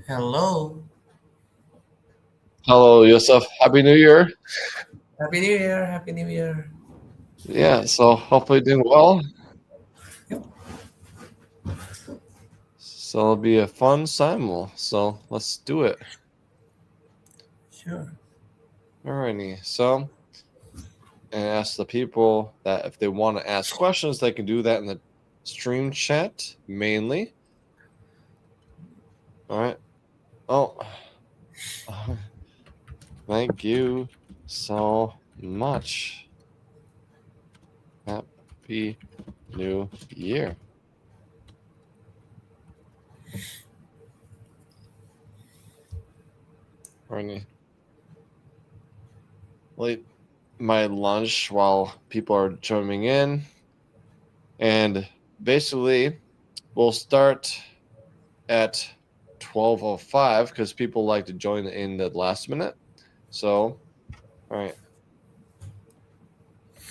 Hello. Hello, Yosef. Happy New Year. Happy New Year. Happy New Year. Yeah, so hopefully doing well. Yep. So it'll be a fun Simul. So let's do it. Sure. Alrighty. So, and ask the people that if they want to ask questions, they can do that in the stream chat mainly. All right. Oh, thank you so much. Happy New Year. Alrighty. Late my lunch while people are joining in. And basically, we'll start at 12:05 because people like to join in the last minute. So, all right,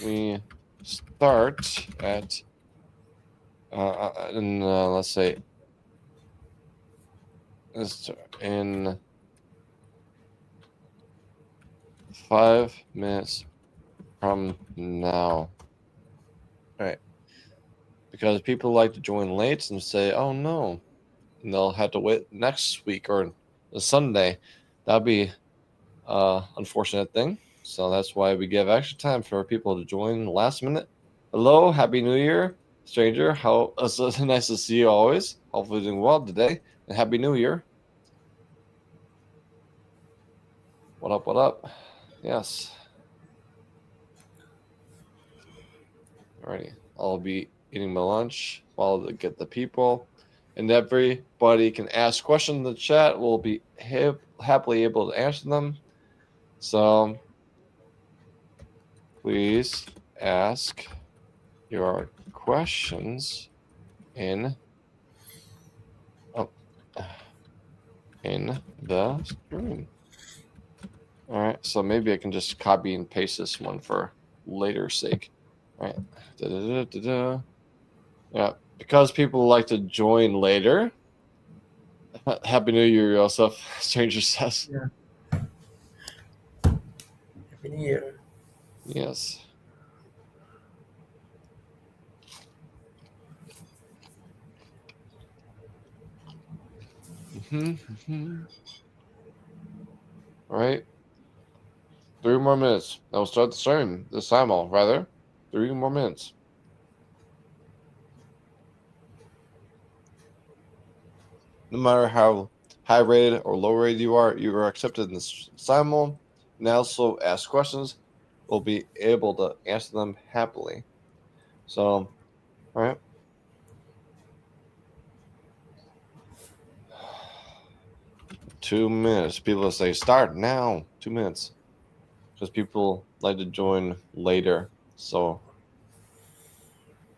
we start at let's say in 5 minutes from now. All right, because people like to join late and say, "Oh no," and they'll have to wait next week or a Sunday. That'd be unfortunate thing. So that's why we give extra time for people to join last minute. Hello, Happy New Year, stranger. How it's nice to see you always. Hopefully doing well today, and Happy New Year. What up? What up? Yes. Alrighty. I'll be eating my lunch while I get the people, and everybody can ask questions in the chat. We'll be happily able to answer them. So please ask your questions in oh, in the screen. All right, so maybe I can just copy and paste this one for later sake. All right. Da-da-da-da-da. Yeah, because people like to join later. Happy New Year, Yosef. Stranger says. Yeah. Happy New Year. Yes. Mm-hmm. All right. 3 more minutes. I'll start the stream. This time, I'll rather. 3 more minutes. No matter how high rated or low rated you are accepted in this simul. And also ask questions. We'll be able to answer them happily. So, all right. 2 minutes. People say start now. 2 minutes. Because people like to join later. So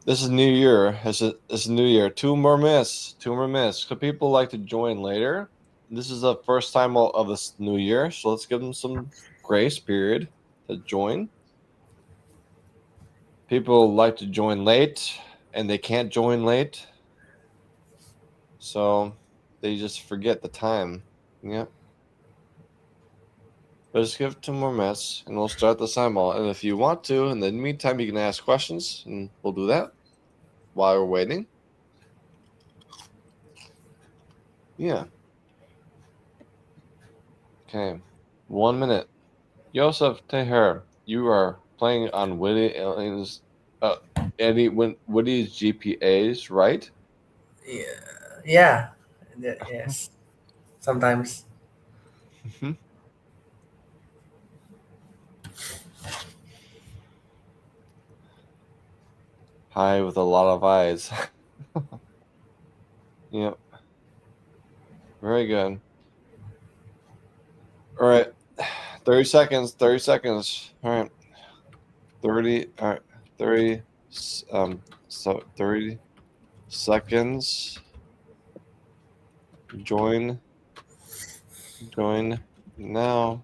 this is New Year. This is New Year. 2 more minutes. 2 more minutes. So people like to join later. This is the first time of this new year, so let's give them some grace period to join. People like to join late, and they can't join late, so they just forget the time. Yep. But just give 2 more minutes, and we'll start the simul. And if you want to, in the meantime, you can ask questions, and we'll do that while we're waiting. Yeah. Okay. 1 minute. Yosef Teher, you are playing on Woody's, Woody's GPAs, right? Yeah. Yeah. Yes. Sometimes. Hi with a lot of eyes. Yep. Very good. All right. 30 seconds. 30 seconds. All right. 30. All right. 30. So 30 seconds. Join. Join now.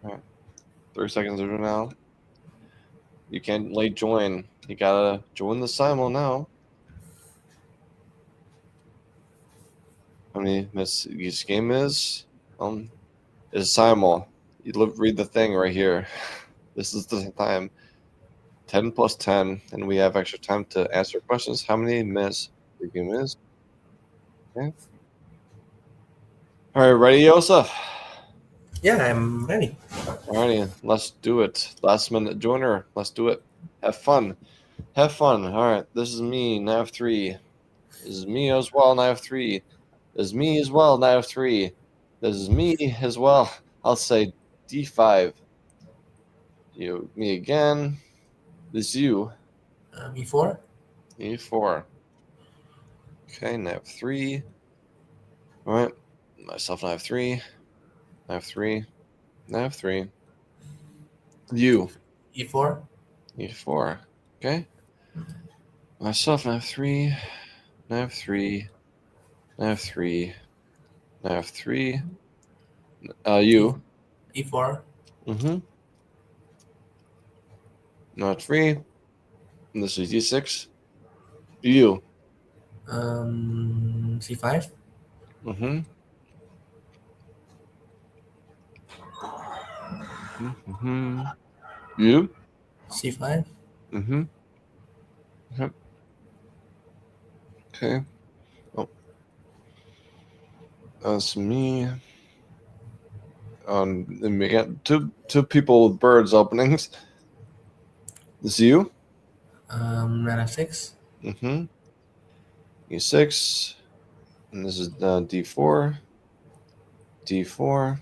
All right. 30 seconds are now. You can't late join. You gotta join the simul now. how many minutes each game is. Is Simul. Read the thing right here. This is the time. 10 plus 10, and we have extra time to answer questions. How many minutes the game is? Okay. All right, ready, Yosef? Yeah, I'm ready. Alrighty, let's do it. Last minute joiner. Let's do it. Have fun. Have fun. All right, this is me. Now I have 3. This is me as well. Now I have 3. This is me as well. Now I have 3. This is me as well. I'll say D5. Me again. This is you. E4. E4. Okay, now I have 3. All right, myself. Now I have 3. Now I have 3. Now I have 3. You. E4. E4. Okay. Myself. Now I have 3. Now I have 3. Now I have 3. Now I have 3. You. E4. Mm-hmm. Now I have 3. And this is D6. You. C5. Mm-hmm. Mm-hmm. You. C5. Mm-hmm. Yep. Okay. Oh, that's me. And we got two people with birds openings. This is you. Knight F6. Mm-hmm. E6. And this is D4. D4.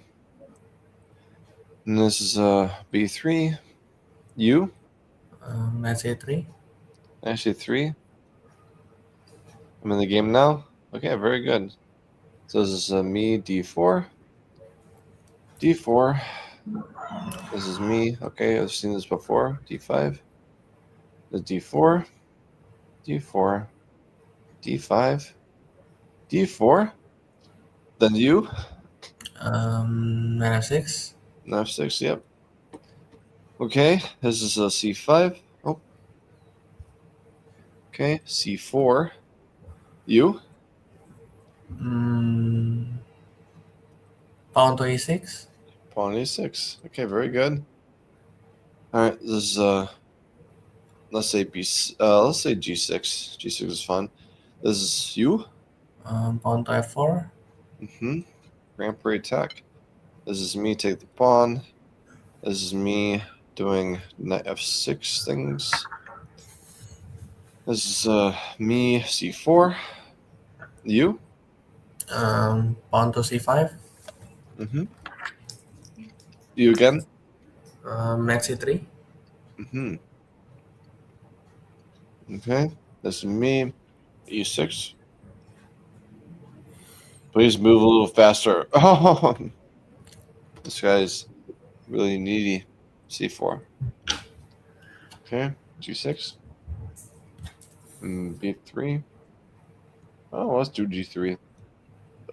And this is B3. You. Knight C3. Actually 3. I'm in the game now. Okay, very good. So this is me, D4. D4. This is me. Okay, I've seen this before. D5. The D4. D4. D5. D4. Then you. Knight F6. F6. Yep. Okay, this is a C5. Oh. Okay, C4. You. Pawn to E6. Pawn A6. Okay, very good. All right, this is let's say let's say G6. G6 is fun. This is you. Pawn to F4. Mm-hmm. Grand Parade attack. This is me take the pawn. This is me doing knight F6 things. This is me C4. You. Pawn to C5. Mm-hmm. You again. Knight C3. Mm-hmm. Okay. This is me E6. Please move a little faster. Oh, this guy's really needy. C4. Okay. G6. And B3. Oh, let's do G3.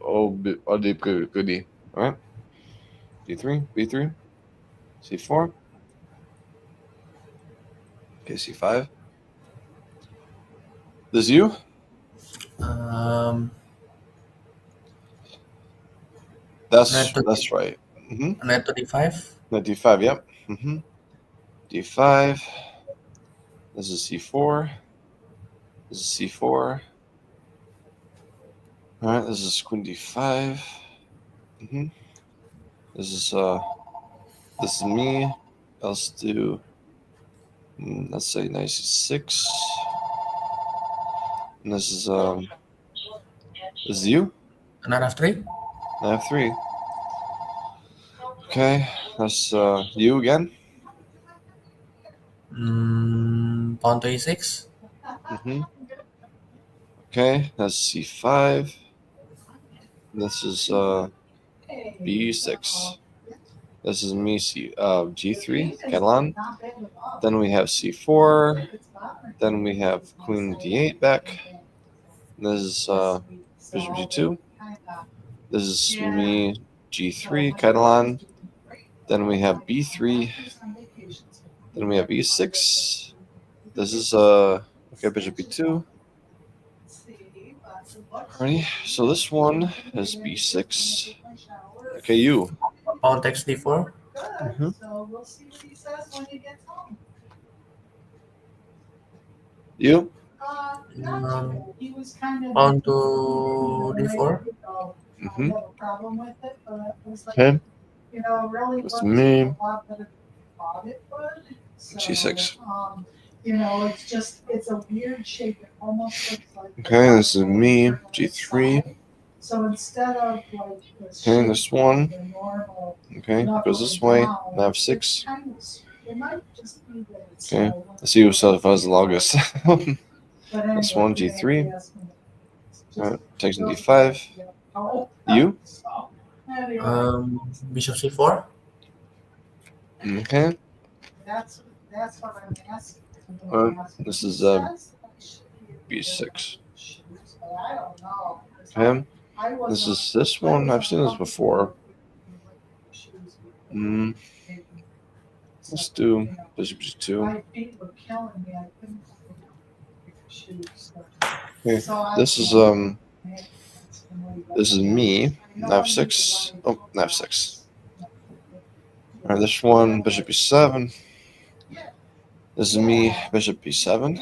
Oh, deep goodie. All right. D3. B3. C4. Okay, C5. This is you? Knight to That's right. Mm-hmm. Knight to D5. Knight D5, yep. Mm-hmm. D5. This is C4. This is C4. All right, this is Queen D5. Mm-hmm. This is me. Let's do let's say knight C6. And this is you? Knight F3. Knight F3. Okay, that's you again. Pawn to E6. Mm-hmm. Okay, that's C5. This is B6. This is me, G3, Catalan. Then we have C4. Then we have Queen D8 back. This is Bishop G2. This is me, G3, Catalan. Then we have B3. Then we have E6. This is okay, Bishop B2. Ready? So this one is b6. Okay, you. Pawn takes d4. Mhm. You. Um, Pawn to d4. Mm-hmm. Okay. That's me. G6. Okay, this is me. G3. Okay, this one. Okay, goes this way. Nav 6. Okay, let's see who has the longest. This one, G3. Takes in D5. You? Bishop c4. Okay. This is B6. Okay. This is this one. I've seen this before. Let's do Bishop G2. Okay. This is me. Nav 6. Oh, Nav 6. Alright, this one, Bishop B7. This is me, Bishop B7.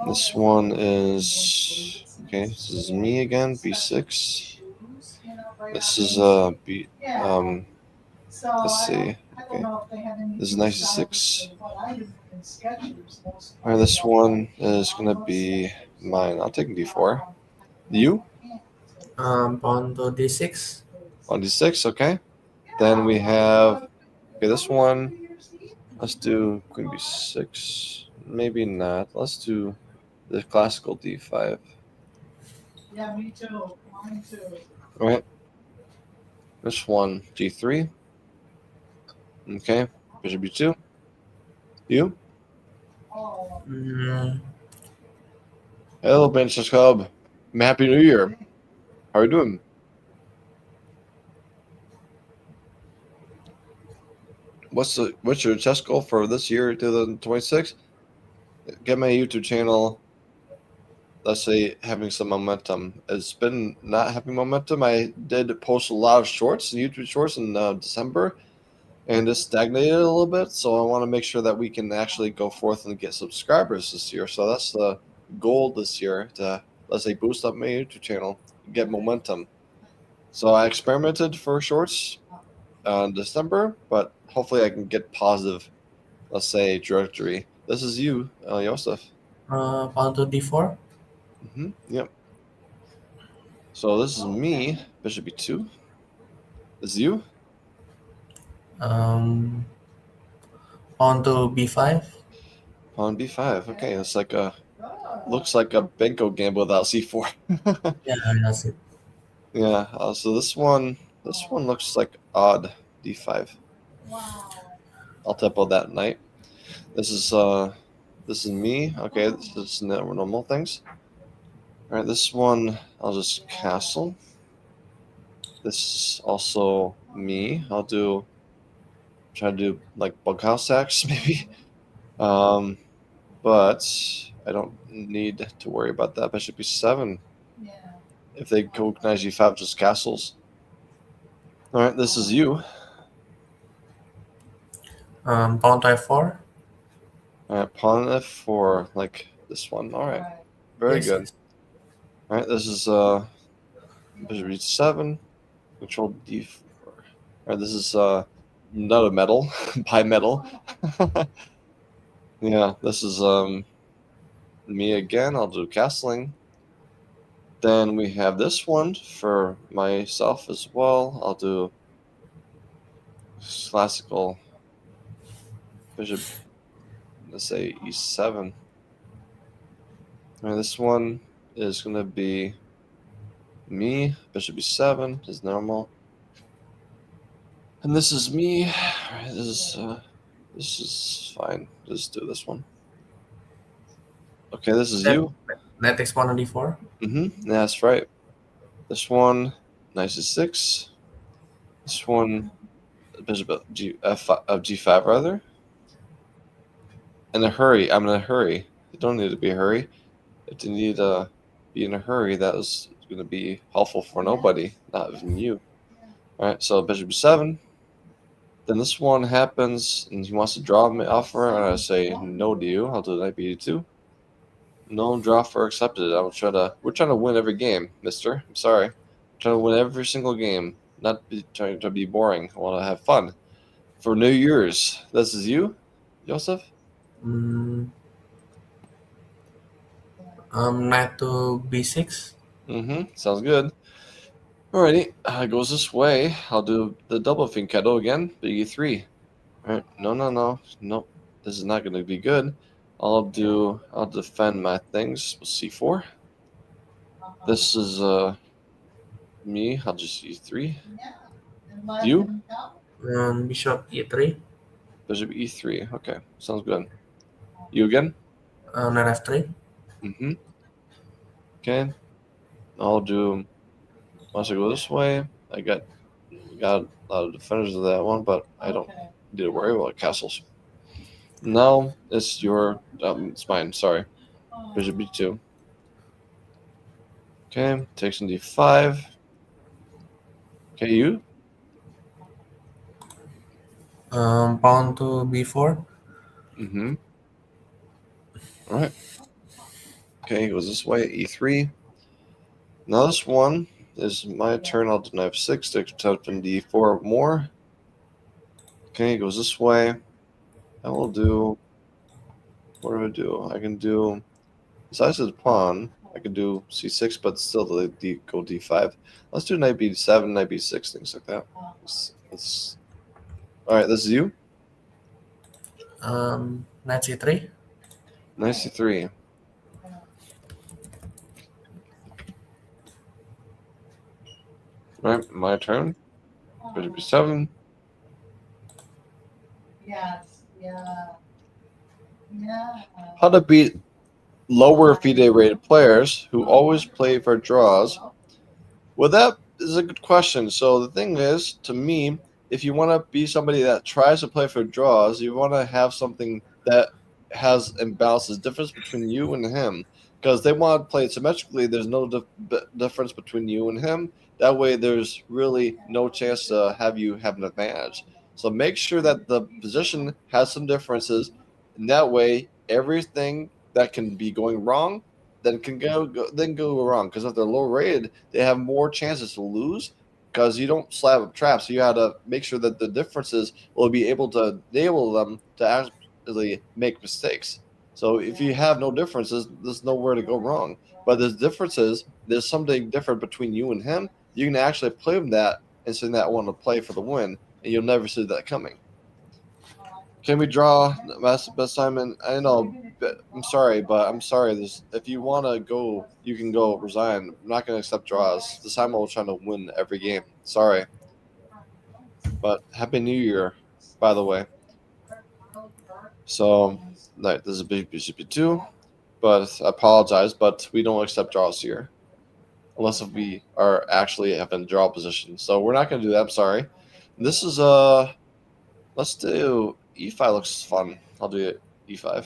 This one is okay. This is me again, B6. This is B. Let's see. Okay, this is 96. Alright, this one is gonna be mine. I'll take D4. You? Pawn to d6. On D6. Okay. Then we have this one. Let's do Queen B6. Maybe not. Let's do the classical D5. Yeah, me too. Mine too. All right. This one, G3. Okay. Bishop B2. You? Hello, Benches Club. Happy New Year. How are you doing? What's your chess goal for this year, 2026? Get my YouTube channel, let's say, having some momentum. It's been not having momentum. I did post a lot of shorts, YouTube shorts in December, and it stagnated a little bit. So I want to make sure that we can actually go forth and get subscribers this year. So that's the goal this year, to, let's say, boost up my YouTube channel, get momentum. So I experimented for shorts in December, but hopefully I can get positive, let's say, trajectory. This is you, Joseph. Pawn to d4. Yep. So this is me, Bishop B2. This is you. Pawn to b5. Pawn B5. Okay, it's like looks like a Benko gamble without C4. Yeah, that's it. Yeah. So this one looks like odd D5. I'll tempo that knight. This is me. Okay, this is normal things. All right, this one I'll just castle. This is also me. I'll try to do like bunkhouse sacks maybe. But I don't need to worry about that. Bishop B7. Yeah. If they go knight G5, just castles. All right, this is you. Pawn to f4. All right, pawn F4, like this one. All right, very Yes, good. yes. All right, this is Bishop H7, control D4. All right, this is not a metal, bimetal. Yeah, this is me again. I'll do castling. Then we have this one for myself as well. I'll do classical Bishop, let's say E7. And this one is going to be me, Bishop E7 is normal. And this is me. All right, this is fine. Just do this one. Okay, this is you. Knight takes pawn on d4. Yeah, that's right. This one, knight C6. This one, Bishop of G5 rather. In a hurry. I'm in a hurry. You don't need to be in a hurry. If you need to be in a hurry, that is going to be helpful for nobody, not even you. All right, so bishop b7. Then this one happens, and he wants to draw me offer, and I say no to you. I'll do knight b2. No draw for accepted. We're trying to win every game, mister. I'm sorry. I'm trying to win every single game, not trying to be boring. I want to have fun. For New Year's, this is you, Joseph? Mm, knight to b6. Sounds good. Alrighty, it goes this way. I'll do the double fianchetto again, e3. Alright, no. Nope, this is not going to be good. I'll defend my things with c4. This is me. I'll just e3. You? Bishop e3. Bishop e3. Okay, sounds good. You again? Knight f3. Okay. Once I go this way, I got a lot of defenders of that one, but I don't need to worry about castles. Now it's it's mine. Sorry, bishop b2. Okay, takes in d5. Okay, you. Pawn to b4. All right. Okay, goes this way. E3. Now this one is my turn. I'll do knight f6 to attempt in d4 more. Okay, goes this way. I will do. What do I do? I can do. Besides the pawn, I can do c6, but still go d5. Let's do knight b7, knight b6, things like that. All right, this is you. Knight c3. Knight c3. All right, my turn. Bishop b7. Yes. Yeah. How to beat lower FIDE rated players who always play for draws? Well, that is a good question. So the thing is, to me, if you want to be somebody that tries to play for draws, you want to have something that has and balances difference between you and him. Because they want to play it symmetrically, there's no difference between you and him. That way, there's really no chance to have you have an advantage. So make sure that the position has some differences, and that way, everything that can be going wrong then can go wrong. Because if they're low rated, they have more chances to lose because you don't slab up traps. So you have to make sure that the differences will be able to enable them to actually make mistakes. So if you have no differences, there's nowhere to go wrong. But there's differences. There's something different between you and him. You can actually play him that and send that one to play for the win, and you'll never see that coming. Can we draw, Master Simon? I know, but I'm sorry. If you want to go, you can go resign. I'm not going to accept draws. This time I'm trying to win every game. Sorry. But Happy New Year, by the way. So, this is bishop b2. But I apologize, but we don't accept draws here. Unless if we are actually having draw position. So we're not going to do that. I'm sorry. This is, let's do e5 looks fun. I'll do e5.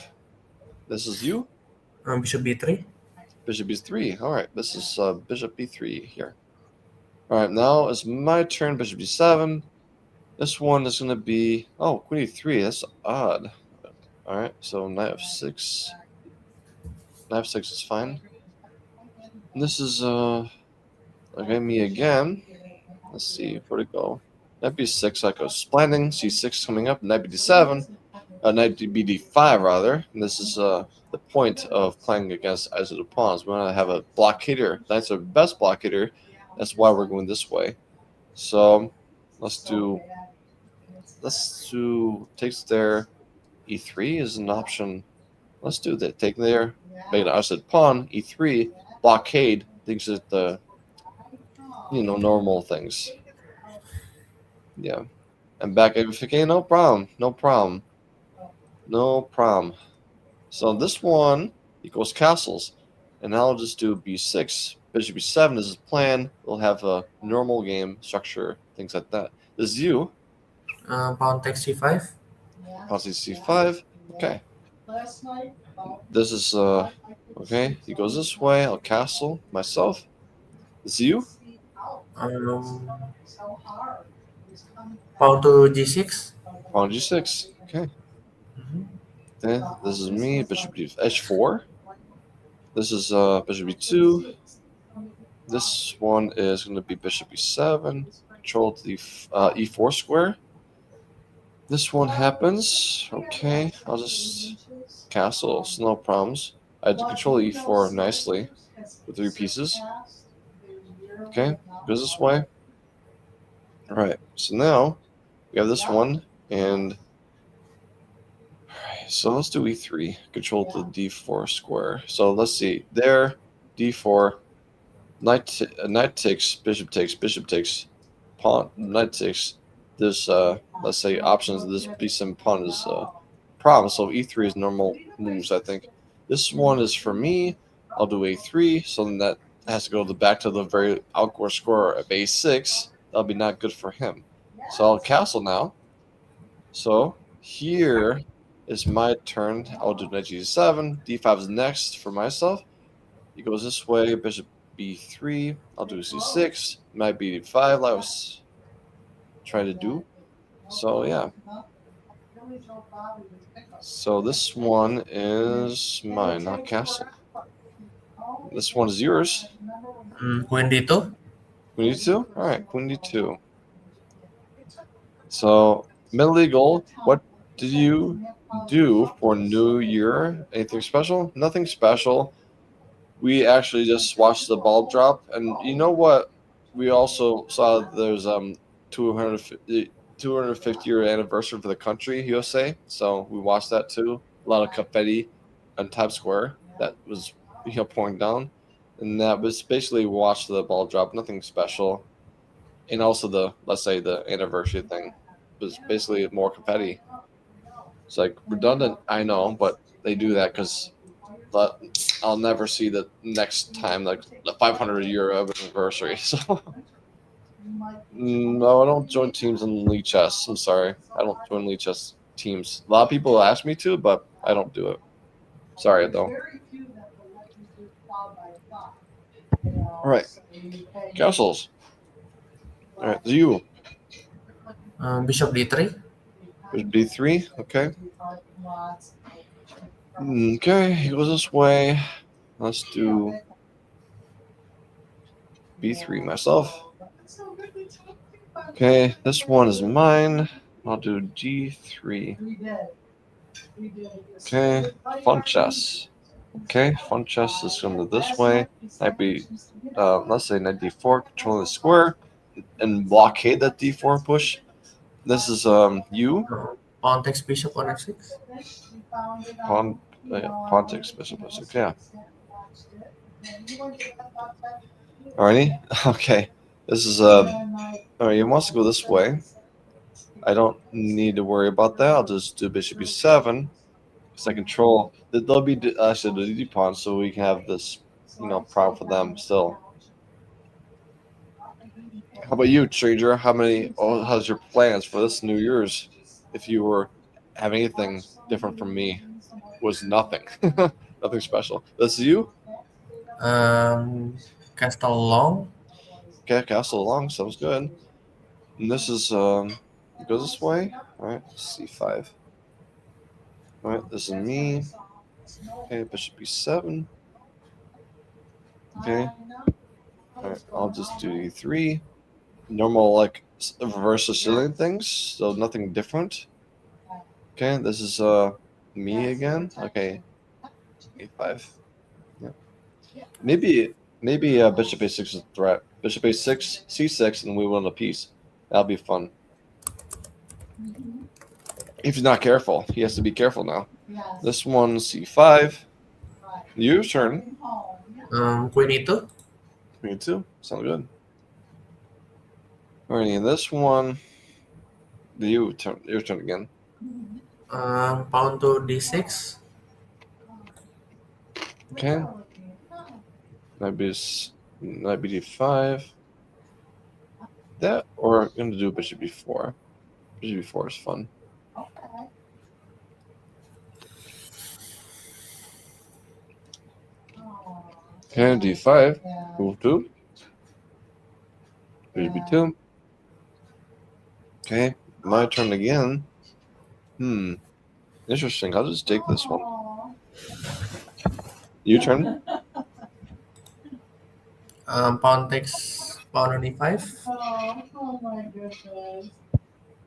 This is you? Bishop b3. Bishop b3. All right, this is bishop b3 here. All right, now it's my turn. Bishop b7. This one is going to be queen e3. That's odd. All right, so knight f6. Knight f6 is fine. And this is okay, me again. Let's see where to go. Knight b6. I go splanting. c6 coming up. Knight b7. Knight bd5 rather. And this is the point of playing against isolated pawns. We want to have a blockader. Knight's our best blockader. That's why we're going this way. So let's do takes there. E3 is an option. Let's do that. Take there. Make an isolated pawn. E3 blockade. Things that the normal things. Yeah. And back okay, no problem. So this one equals castles. And now I'll just do b6. Bishop b7 is his plan. We'll have a normal game structure, things like that. This is you. Pawn takes c5. Pawn c5. Okay. This is okay. He goes this way. I'll castle myself. This is you. Um, pawn to g6. Pawn g6. Okay. Mhm. Then this is me. Bishop h4. This is bishop b2. This one is going to be bishop e7. Control to the e4 square. This one happens. Okay, I'll just castle. So no problems. I control e4 nicely with 3 pieces. Okay, goes this way. All right. So now we have this one, and so let's do e3. Control the d4 square. So let's see. There, d4. Knight takes, bishop takes, pawn. Knight takes. This let's say options. This piece and pawn is problem. So e3 is normal moves. I think this one is for me. I'll do a3. So then that has to go back to the very outgoing score of a6. That'll be not good for him. So I'll castle now. So here is my turn. I'll do knight g7. d5 is next for myself. He goes this way. Bishop b3. I'll do c6. Knight b5. Like I was trying to do. So yeah. So this one is mine, not castle. This one is yours. Queen d2. Queen d2. All right, queen d2. So middle legal. What did you do for New Year? Anything special? Nothing special. We actually just watched the ball drop, and you know what? We also saw there's 250-year anniversary for the country USA, so we watched that too. A lot of confetti on Times Square that was pouring down, and that was basically watched the ball drop. Nothing special, and also the let's say the anniversary thing was basically more confetti. It's like redundant, I know, but they do that because but I'll never see the next time like the 500-year anniversary. So no, I don't join teams in League Chess. I'm sorry, I don't join League Chess teams. A lot of people ask me to, but I don't do it. Sorry though. All right, castles. All right, you. Bishop d3. There's b3. Okay. Okay, he goes this way. Let's do b3 myself. Okay, this one is mine. I'll do g3. Okay, fun chess. Okay, fun chess is going to this way. Might be, let's say knight d4, control the square, and blockade that d4 push. This is you. Pawn takes bishop on f6. Pawn takes bishop f6. Yeah. Alrighty. Okay. This is Alright, he wants to go this way. I don't need to worry about that. I'll just do bishop e7 because I control. There'll be actually the d pawn, so we can have this, problem for them still. How about you, Trader? How's your plans for this New Year's? If you were having anything different from me, was nothing, nothing special. This is you. Castle long. Okay, castle along sounds good. And this is it goes this way. All right, c5. All right, this is me. Okay, bishop e7. Okay. All right, I'll just do e3. Normal like reverse Sicilian things, so nothing different. Okay, this is me again. Okay, a5. Yeah. Maybe bishop a6 is a threat. Bishop a6, c6, and we win a piece. That'll be fun. If he's not careful, he has to be careful now. This one c5. Your turn. Queen e2. Me too. Sound good. Alrighty, this one. Your turn again. Pawn to d6. Okay. Knight d5. That or I'm gonna do bishop b4. Bishop b4 is fun. Okay, d5. Yeah. Move 2. Bishop b2. Okay, my turn again. Interesting. I'll just take this one. Aw. Your turn. Pawn takes pawn on e5. Oh my goodness.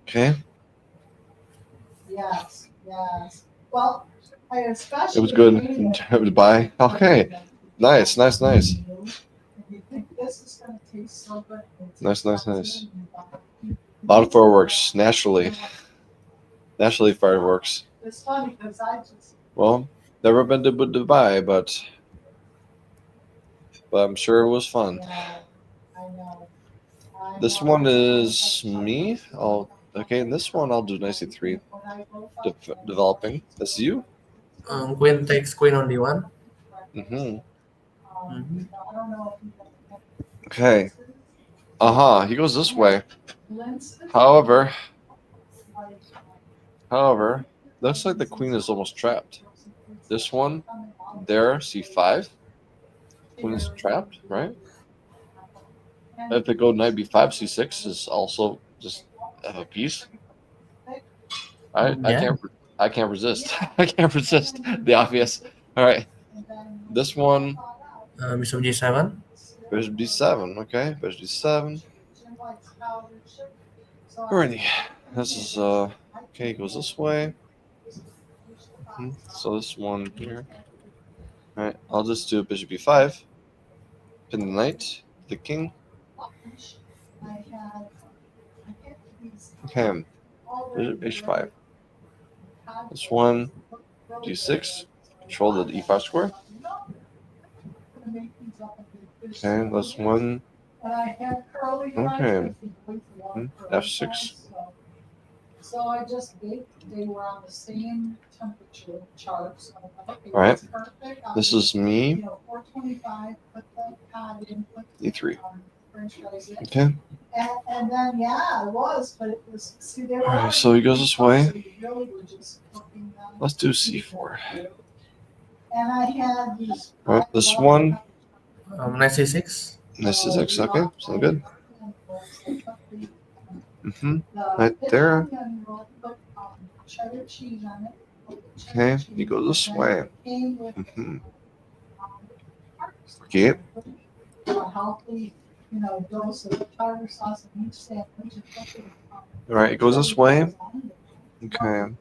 Okay. Yes, yes. Well, I especially. It was good. Bye. Okay. Nice. And you think this is gonna taste so good. Nice. A lot of fireworks naturally. Naturally fireworks. It's funny because I just. Well, never been to Dubai, but I'm sure it was fun. Yeah, I know. This one is me. Okay, and this one I'll do knight c3. Developing. That's you. Queen takes queen on d1. Mm-hmm. Mm-hmm. Okay. He goes this way. However, looks like the queen is almost trapped. This one, there, c5. Queen is trapped, right? If they go knight b5, c6 is also just a piece. I Yeah. can't resist. I can't resist the obvious. All right, this one, Bishop g7. bishop d7. Okay, bishop d7. Alrighty, this is okay. Goes this way. So this one here. All right, I'll just do bishop b5. Pin the knight, the king. Okay, bishop h5. This one, g6. Control the e5 square. Okay, this one. Okay. F6. So I just they were on the same temperature chart. So okay, All right. that's perfect. This is me. 425. Put the pad in. E3. French fries in. Okay. And then yeah, it was, but it was. See, they were. All right, so he goes this way. So you really were just cooking them. Let's do c4. And I had these. All right, this one. Knight c6. Knight c6. Okay, sound good. Right there. Okay, you go this way. Okay. All right, it goes this way. Okay.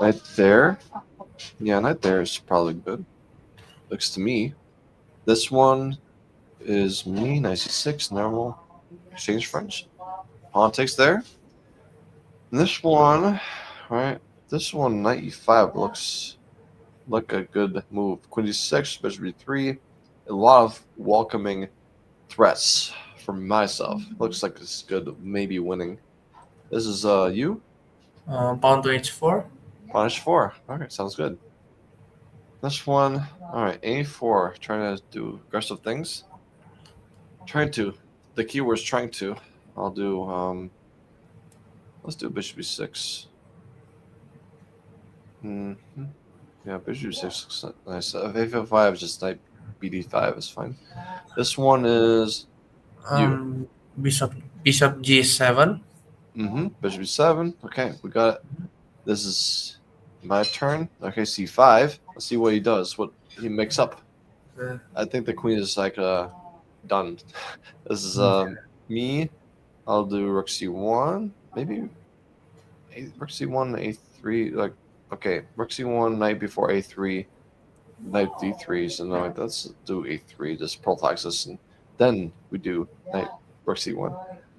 Right there. Yeah, right there is probably good. Looks to me. This one is me, knight c6, normal, exchange French. Pawn takes there. And this one, right? This one, knight e5 looks like a good move. Queen d6, bishop d3. A lot of welcoming threats from myself. Looks like it's good, maybe winning. This is you. Pawn to h4. Pawn h4. All right, sounds good. This one, all right, a4. Trying to do aggressive things. Trying to. The keyword is trying to. I'll do. Let's do bishop b6. Yeah, bishop b6 looks nice. If a5 is just knight bd5 is fine. This one is Bishop g7. Bishop b7. Okay, we got it. This is my turn. Okay, c5. Let's see what he does. What he makes up. I think the queen is like done. This is me. I'll do rook c1. Maybe rook c1, a3. Like, okay, rook c1, knight before a3, knight d3. So no, let's do a3. Just prophylaxis, and then we do knight rook c1.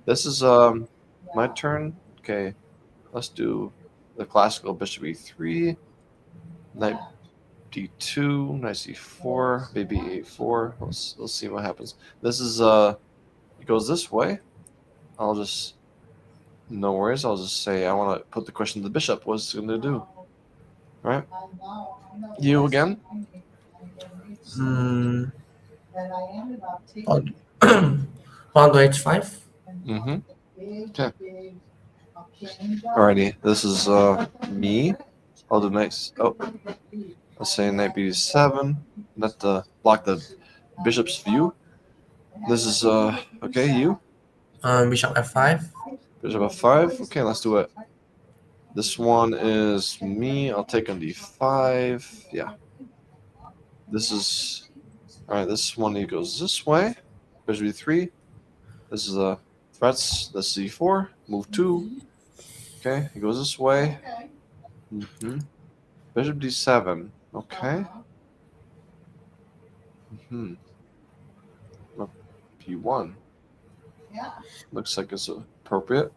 This is my turn. Okay, let's do the classical bishop e3, knight d2, knight c4, maybe a4. Let's see what happens. This is it goes this way. I'll just no worries. I'll just say I want to put the question to the bishop. What's it going to do? All right. You again. Pawn to h5. Okay. Alrighty. This is me. I'll do knight. Oh, let's say knight b7. Not to block the bishop's view. This is okay. You Bishop f5. bishop f5. Okay, let's do it. This one is me. I'll take on d5. Yeah. This is all right. This one he goes this way. Bishop d3. This is threats. That's c4. Move 2. Okay, he goes this way. Bishop d7. Okay. P1. Looks like it's appropriate.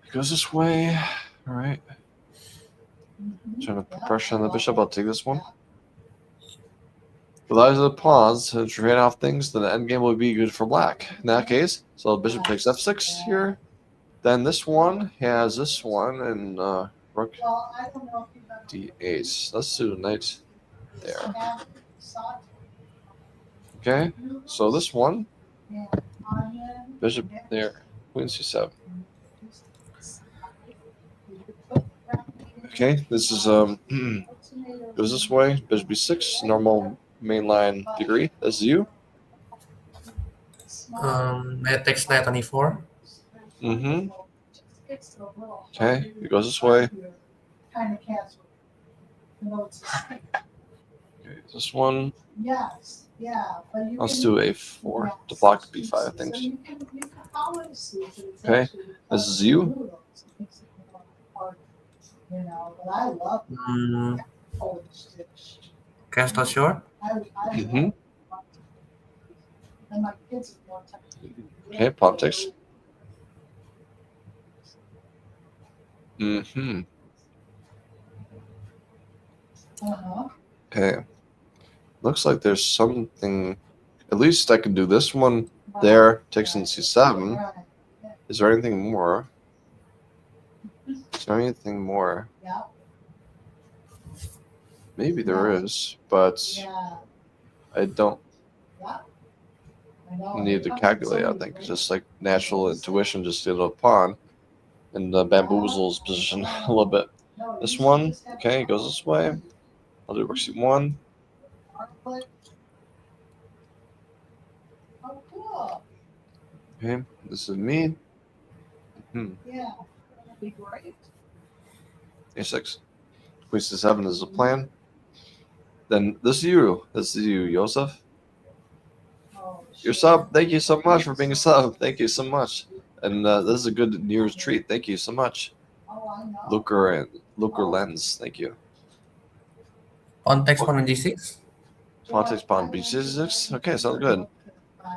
He goes this way. All right. Trying to put pressure on the bishop. I'll take this one. If allows the pawns to trade off things, then the endgame will be good for black. In that case, so bishop takes f6 here. Then this one has this one and rook d8. Let's do knight there. Okay, so this one, bishop there, queen c7. Okay, this is goes this way, bishop b6, normal mainline degree. That's you. Knight takes knight on e4. Okay, it goes this way. Okay, this one. Let's do a4 to block b5 things. Okay, this is you. Castle short. Okay, pawn takes. Okay. Looks like there's something. At least I can do this one there. Takes in c7. Is there anything more? Is there anything more? Maybe there is, but I don't need to calculate. I think it's just like natural intuition. Just get a pawn and bamboozles position a little bit. This one, okay, goes this way. I'll do rook c1. Okay, this is me. A6. Queen c7 is the plan. Then this is you. This is you, Joseph. Your sub. Thank you so much for being a sub. Thank you so much. And this is a good New Year's treat. Thank you so much. Looker Lens. Thank you. Pawn takes pawn on g6. Pawn takes pawn b6. Okay, sounds good.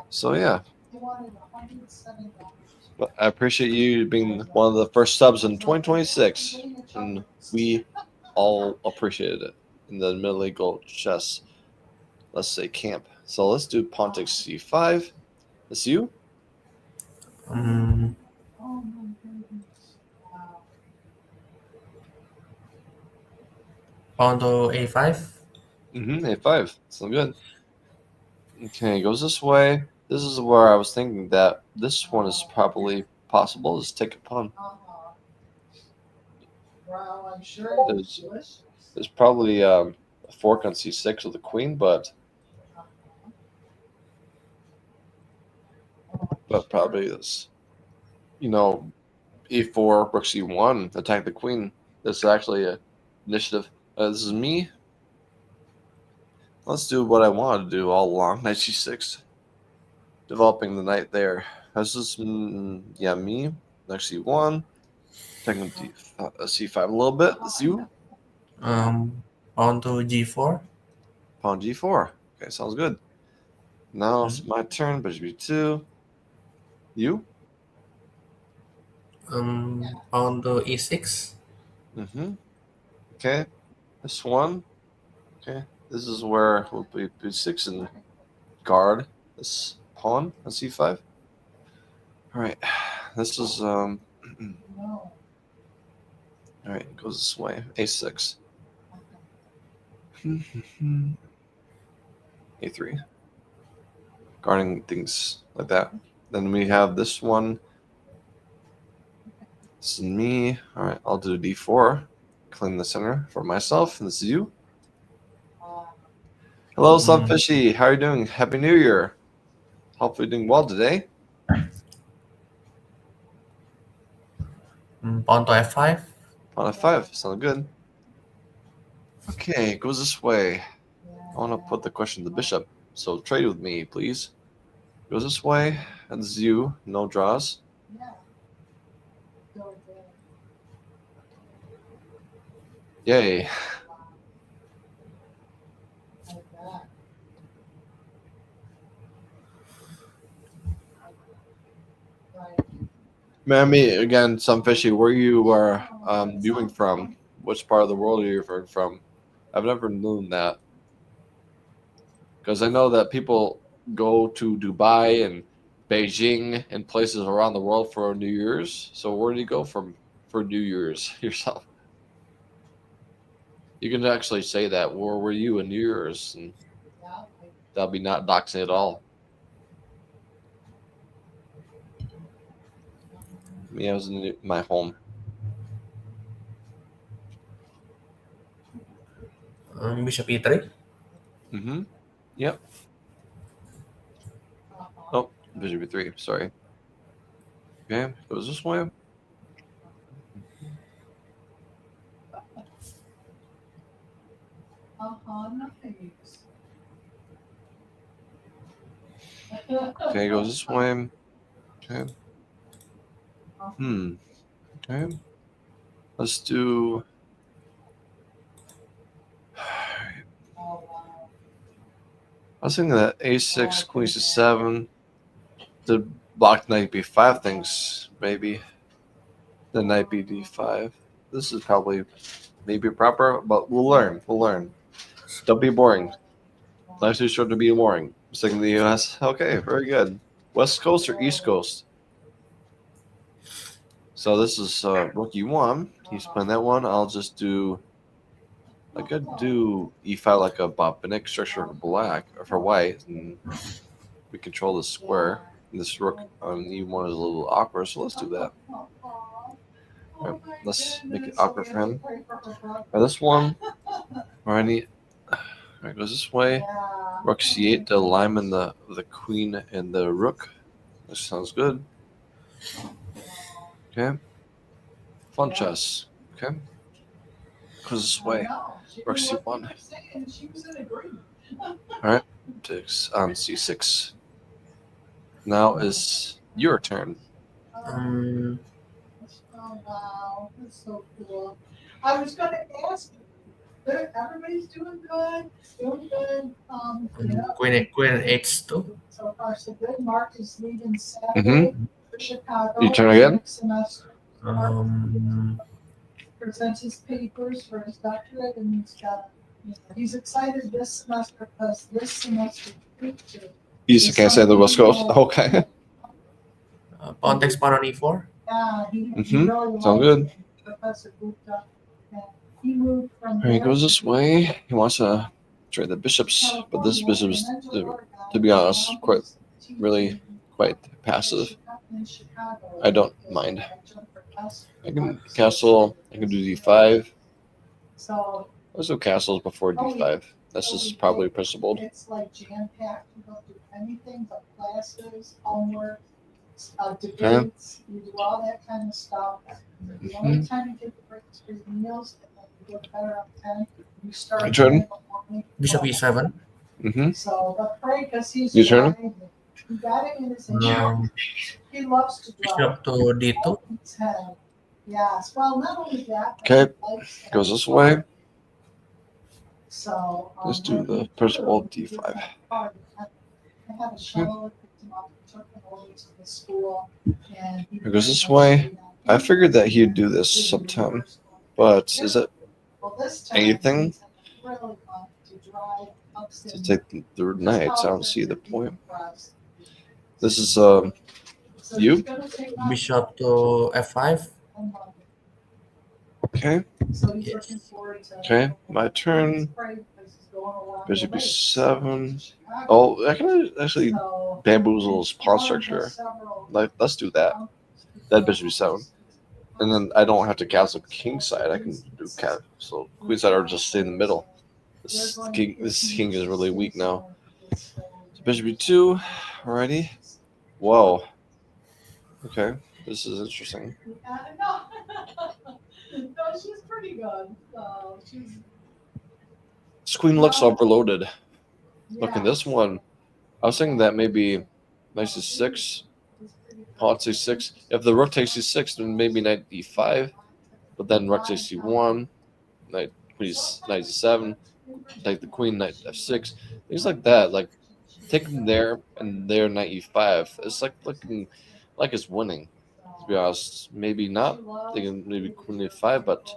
So yeah. But I appreciate you being one of the first subs in 2026, and we all appreciated it in the mid-legal chess, let's say, camp. So let's do pawn takes c5. That's you. Pawn to a5. A5. So good. Okay, goes this way. This is where I was thinking that this one is probably possible. Just take a pawn. There's probably a fork on c6 with the queen, but probably this, e4, rook c1, attack the queen. This is actually an initiative. This is me. Let's do what I wanted to do all along. Knight c6. Developing the knight there. This is, me. Knight c1. Taking c5 a little bit. This is you. Pawn to g4. Pawn g4. Okay, sounds good. Now it's my turn. Bishop b2. You. Pawn to e6. Okay. This one. Okay. This is where we'll be b6 and guard this pawn on c5. All right. This is all right. It goes this way. a6. a3. Guarding things like that. Then we have this one. This is me. All right. I'll do d4. clean the center for myself, and this is you. Uh, Hello, Sunfishy. How are you doing? Happy New Year. Hopefully doing well today. Pawn to F5. On F5. Sounds good. Okay, it goes this way. I want to put the question to the bishop. So trade with me, please. Goes this way. And this is you. No draws. yeah. Go again. Yay. Like that. Right. Mammy, again, Sunfishy, where you are viewing from? Which part of the world are you viewing from? I've never known that. Because I know that people go to Dubai and Beijing and places around the world for New Year's. So where do you go from for New Year's yourself? You can actually say that. Where were you in New Year's? And Yeah. Like, that'll be not doxing at all. Me, I was in my home. Bishop E3. Mm-hmm. Yep. Oh, Bishop 3. Sorry. Okay, goes this way. nice. Okay, goes this way. Okay. Okay. Let's do. Oh, wow. I was thinking that A6, Queen C7, the block knight B5 things, maybe. The knight BD5. This is probably maybe proper, but we'll learn. We'll learn. Don't be boring. Life's too short to be boring. Sticking to the US. Okay, very good. West Coast or East Coast? So this is rookie 1. He's playing that one. I'll just do. I could do E5 like a Botvinnik structure for black or for white, and we control the square. And this rook on E1 is a little awkward, so let's do that. Right, let's make it awkward for him. Or this one, or any. Right, goes this way. Yeah. Rook C8 to alignment the queen and the rook. This sounds good. Okay. Fun chess. Okay. Goes this way. Rook C1. Alright. Takes on C6. Now is your turn. Um, Oh, wow. That's so cool. I was going to ask you. Everybody's doing good. Doing good. Yeah. Queen H2. So far, so good. Mark is leaving Saturday for Chicago. You turn again? Next semester. Um, Presents his papers for his doctorate, and he's excited this semester because this semester. You can't say the West Coast. Okay. Pawn takes pawn on E4. Yeah, he Mhm. really Sound liked good. Professor Gupta. And he moved from Alright, he there goes this way. He wants to trade the bishops, but this bishop is, to be honest, really quite passive. I don't mind. I can castle. I can do D5. So Let's do castles before D5. That's just probably principled. it's like jam packed. You don't do anything but classes, homework, debates. You do all that kind of stuff. The only time you get the breaks for your meals, and then you get better on time. You start. Your turn. in the morning. Bishop E7. Mm-hmm. So, but pray because he's. Your turn. trying. He got it in his Um, He loves to draw. Bishop to D2. Yes, well, not only that. but Okay. he likes to Goes have this fun. way. So. Let's do the principled D5. I have a shuttle that picked him up, took him over to the school, and. It goes this way. I figured that he'd do this sometime, but is it Well, this time anything he's really wanted to drive upstate. to take the third knight? I don't see the point. This is So you? he's gonna take off Bishop to F5. on Monday. okay. So he's Yes. looking forward to. Okay, my turn. He's afraid because he's going along the Bishop lake. B7. Chicago. Oh, I can actually So, bamboozle his pawn one of the structure. several Let's do that. That bishop B7. And then I don't have to castle king side. I can do so queen side or just stay in the middle. This king is really weak now. So bishop b2. Alrighty. Whoa. Okay. This is interesting. No, no, she's pretty good. She's This queen looks overloaded. Look at yeah. this one. I was thinking that maybe knight c6, pawn c6. If the rook takes c6, then maybe knight d5. But then rook takes c1, knight c7, take the queen, knight f6, things like that. Like take them there and there, knight e5. It's like looking like it's winning. To be honest, maybe not. Thinking maybe queen e5, but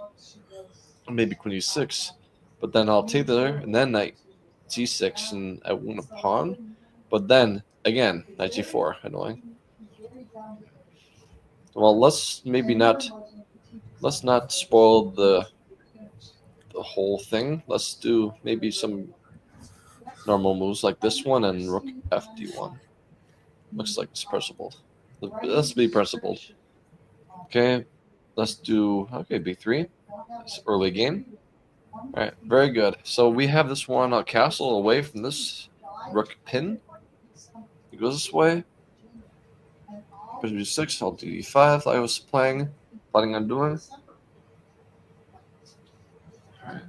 maybe queen e6. But then I'll take there and then knight c6, and I win a pawn. But then again, knight g4, annoying. Well, let's not spoil the whole thing. Let's do maybe some normal moves like this one and rook fd1. Looks like it's pressable. Let's be pressable. Okay, let's do b3. It's early game. All right, very good. So we have this one castle away from this rook pin. It goes this way. Bishop d6, I'll do e5. I was planning on doing. All right.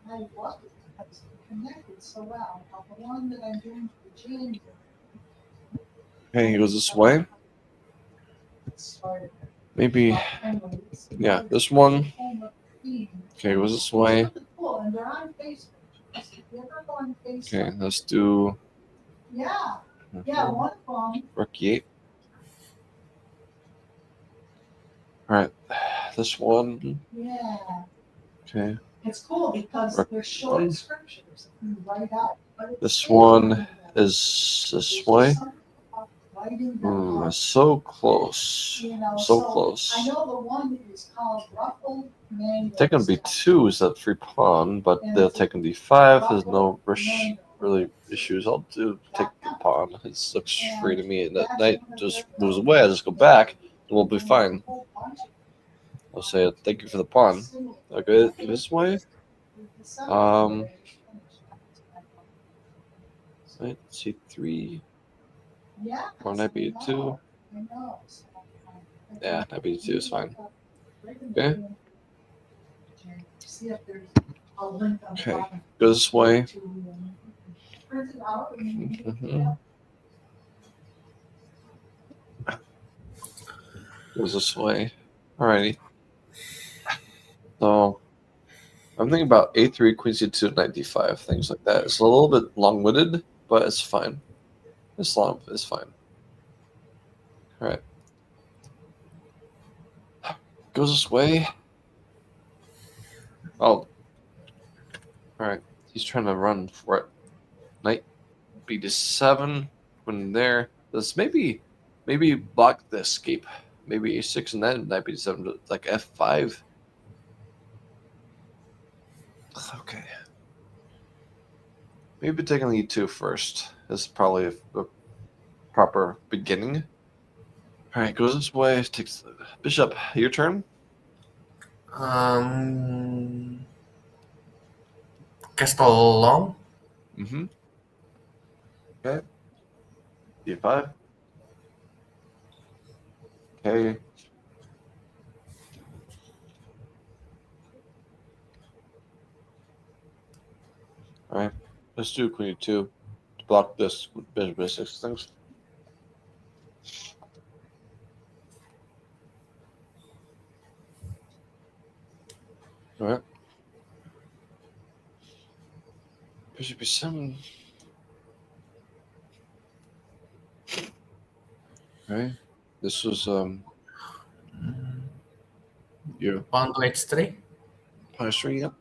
I love it because it's connected so well. The one that I'm doing for January. Okay, he goes this way. Maybe, yeah, this one. Okay, goes this way. Okay, let's do. Yeah, one of them. Rook e8. All right, this one. Yeah. Okay. It's cool because they're short scriptures you write out. This one is this way. So close. So close. I know the one is called Ruffled Manual. Take on b2 is that free pawn, but they'll take on d5. There's no really issues. I'll take the pawn. It looks free to me. And that knight just moves away. I just go back, and we'll be fine. I'll say thank you for the pawn. Okay, this way. Knight c3. Or knight b2. Yeah, knight b2 is fine. Okay. Okay, go this way. Goes this way. Alrighty. So I'm thinking about a3, queen c2, knight d5, things like that. It's a little bit long-winded, but it's fine. It's fine. All right. Goes this way. Oh. All right. He's trying to run for it. Knight b7. When there. This maybe block the escape. Maybe a6 and then knight b7, like f5. Okay. Maybe taking e2 first. This is probably a proper beginning. All right, goes this way. Takes the bishop. Your turn. Castle long. Mm-hmm. Okay. d5. Okay. All right. Let's do queen e2 to block this bishop b6 things. All right. Bishop b7. Okay. This was you. Pawn to h3. Pawn h3, yep.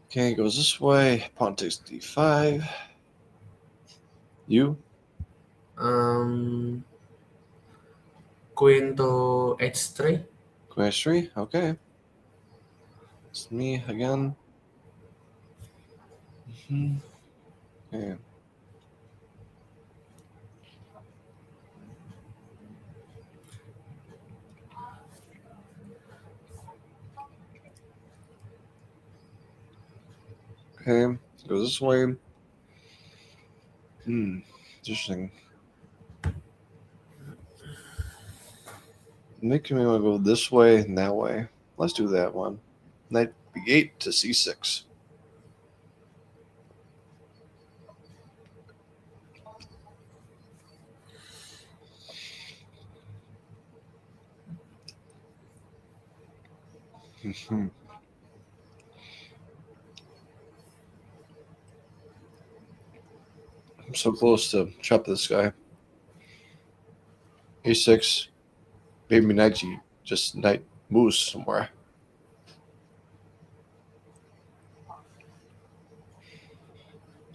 Okay, goes this way. Pawn takes d5. You. Queen to h3. Queen h3. Okay. It's me again. Okay. Okay, goes this way. Interesting. Making me want to go this way and that way. Let's do that one. Knight b8 to c6. Mhm. I'm so close to chop this guy. a6. Maybe knight g. Just knight moves somewhere.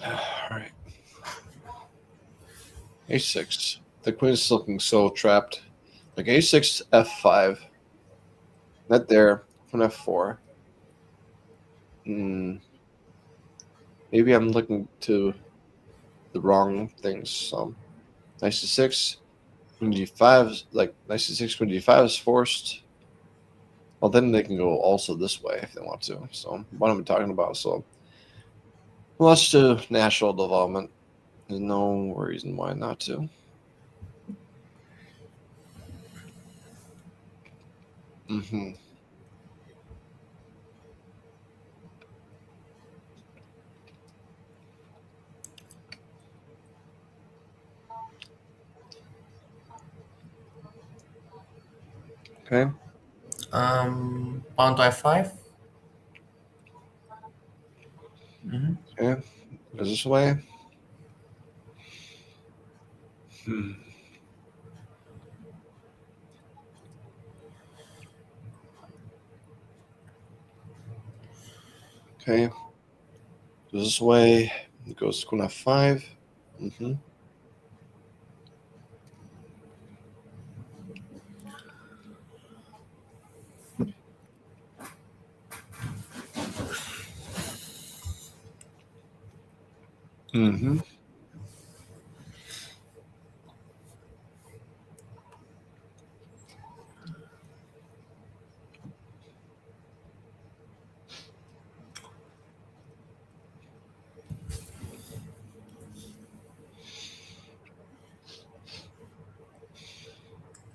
Alright. a6. The queen's looking so trapped. Like a6, f5. Not there. Queen f4. Maybe I'm looking to the wrong things. So, knight c6. Queen d5 is like knight c6, queen d5 is forced. Well, then they can go also this way if they want to. So, what am I talking about? So, let's do natural development. There's no reason why not to. Mm-hmm. Okay. Pawn to f5. Okay. Goes this way. Okay. Goes this way. It goes queen f5. Mm-hmm. Mm-hmm.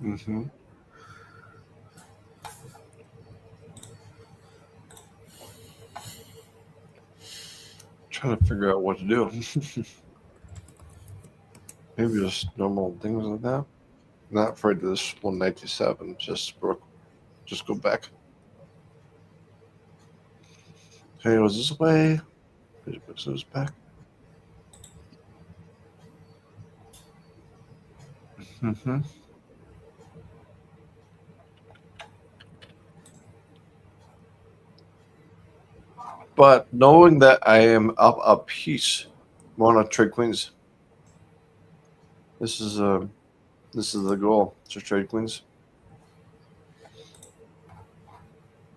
Mm-hmm. Trying to figure out what to do. Maybe just normal things like that. Not afraid of this 197. Just go back. Okay, it was this way. Push those back. Mm-hmm. But knowing that I am up a piece, want to trade queens. This is the goal to trade queens.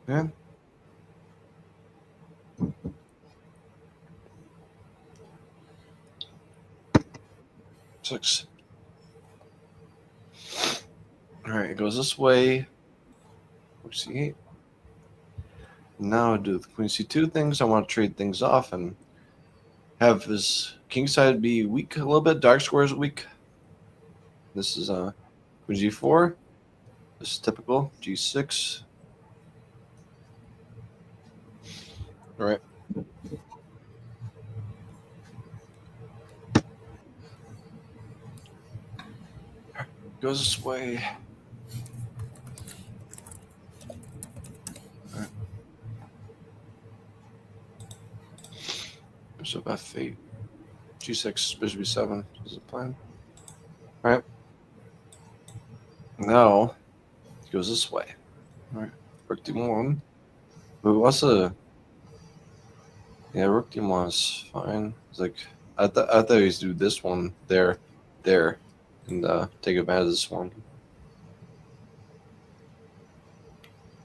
Yeah. Six. All right, it goes this way. C8. Now do the queen c2 things. I want to trade things off and have his king side be weak a little bit. Dark square is weak. This is queen g4. This is typical. G6. All right. Goes this way. All right. Bishop f8. G6. Bishop b7 is the plan. All right. Now it goes this way. All right. Rook d1. But what's a rook d1 is fine. It's like I thought he'd do this one there, and take advantage of this one.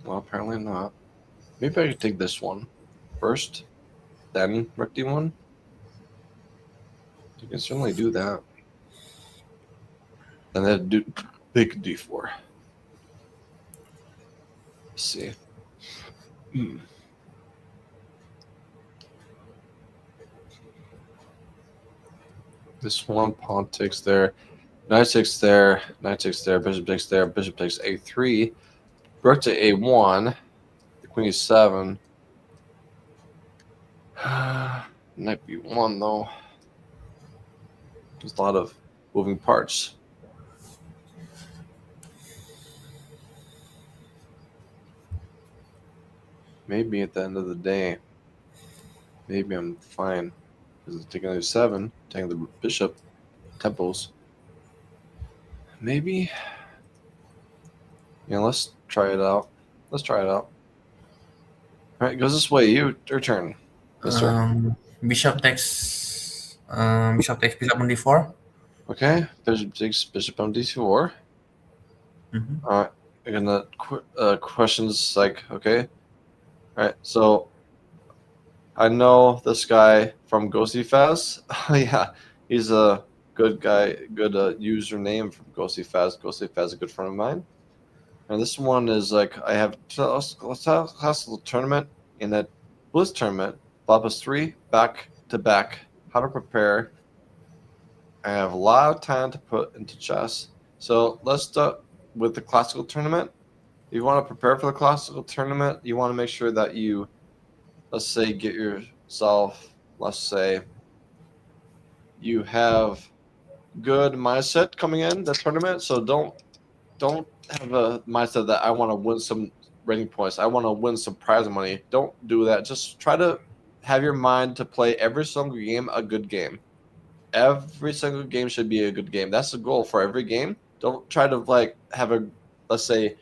Well, apparently not. Maybe I could take this one first, then rook d1. You can certainly do that. And then do big d4. Let's see. This one pawn takes there. Knight takes there. Knight takes there. Bishop takes there. Bishop takes a3. Rook to a1. The queen e7. Knight b1 though. There's a lot of moving parts. Maybe at the end of the day, maybe I'm fine. Because it's taking a7, taking the bishop, temples. Maybe. Yeah, let's try it out. Let's try it out. All right, goes this way. Your turn. Yes, sir. Bishop takes bishop on d4. Okay, bishop takes bishop on d4. Mhm. All right, again, the questions like, okay. All right, so I know this guy from Ghosty Faz. Yeah, he's a good guy, good username from Ghosty Faz. Ghosty Faz is a good friend of mine. And this one is like, I have classical tournament in that Blitz tournament, Blabus 3, back to back. How to prepare. I have a lot of time to put into chess. So let's start with the classical tournament. If you want to prepare for the classical tournament, you want to make sure that you, let's say, get yourself, let's say, you have good mindset coming in the tournament. So don't have a mindset that I want to win some rating points. I want to win some prize money. Don't do that. Just try to have your mind to play every single game a good game. Every single game should be a good game. That's the goal for every game. Don't try to like have a, let's say,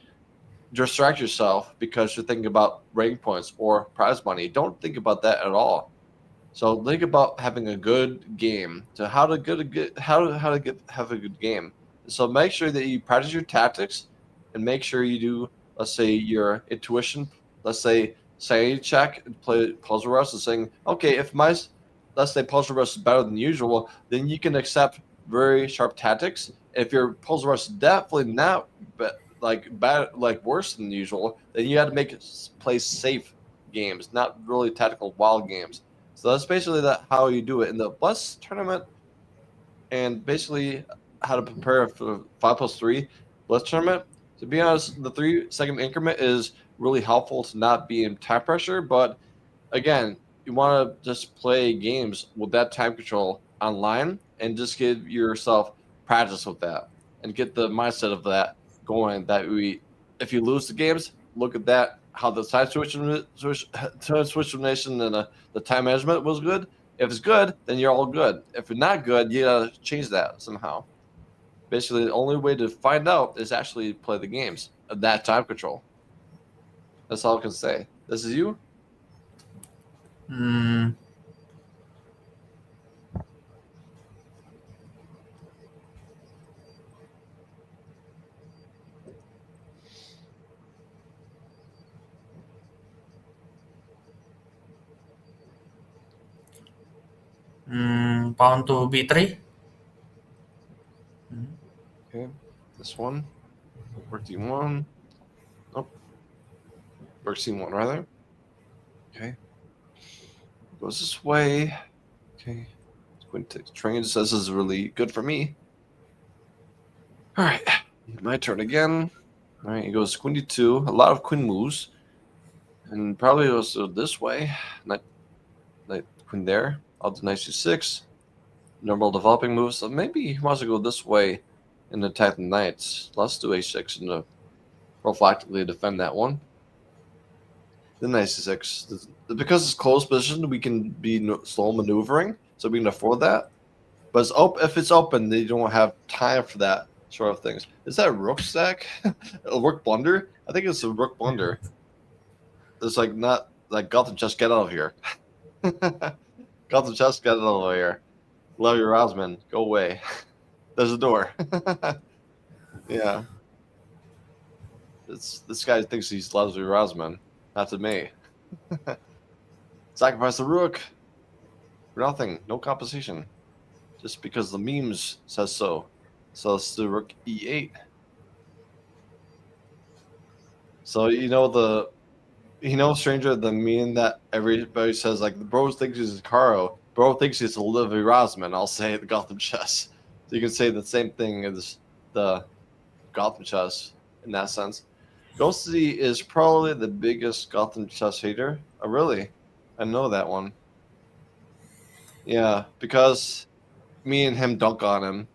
distract yourself because you're thinking about rating points or prize money. Don't think about that at all. So think about having a good game. To how to get a good how to get have a good game. So make sure that you practice your tactics and make sure you do, let's say, your intuition. Let's say sanity check and play puzzle rush and saying, okay, if my, let's say, puzzle rush is better than usual, then you can accept very sharp tactics. If your puzzle rush is definitely not like bad, like worse than usual, then you have to play safe games, not really tactical wild games. So that's basically how you do it in the bus tournament, and basically how to prepare for 5+3 bus tournament. To be honest, the 3 second increment is really helpful to not be in time pressure. But again, you want to just play games with that time control online and just give yourself practice with that and get the mindset of that going. That if you lose the games, look at that, how the time switch and the time management was good. If it's good, then you're all good. If it's not good, you gotta change that somehow. Basically, the only way to find out is actually play the games of that time control. That's all I can say. This is you. Hmm. Pawn to b3. Okay, this one. Rook d1. Nope. Rook c1 rather. Okay. Goes this way. Okay. Queen takes train. Says this is really good for me. All right. My turn again. All right. He goes queen d2. A lot of queen moves. And probably also this way. Knight queen there. I'll do knight c6. Normal developing moves. So maybe he wants to go this way and attack the knights. Let's do a6 and prophylactically defend that one. Then knight c6. Because it's close position, we can be slow maneuvering, so we can afford that. But if it's open, they don't have time for that sort of things. Is that a rook stack? A rook blunder? I think it's a rook blunder. It's like not like Gotham just get out of here. Gotham just get out of here. Love your Rosman. Go away. There's a door. Yeah. This guy thinks he's Leslie Rosman. Not to me. Sacrifice the rook. For nothing. No compensation. Just because the memes says so. So let's do rook e8. So stranger, the meme that everybody says like the bros thinks he's Caro, bro thinks he's Olivia Rosman. I'll say the Gotham chess. So you can say the same thing as the Gotham chess in that sense. Ghosty is probably the biggest Gotham chess hater. Oh, really? I know that one. Yeah, because me and him dunk on him,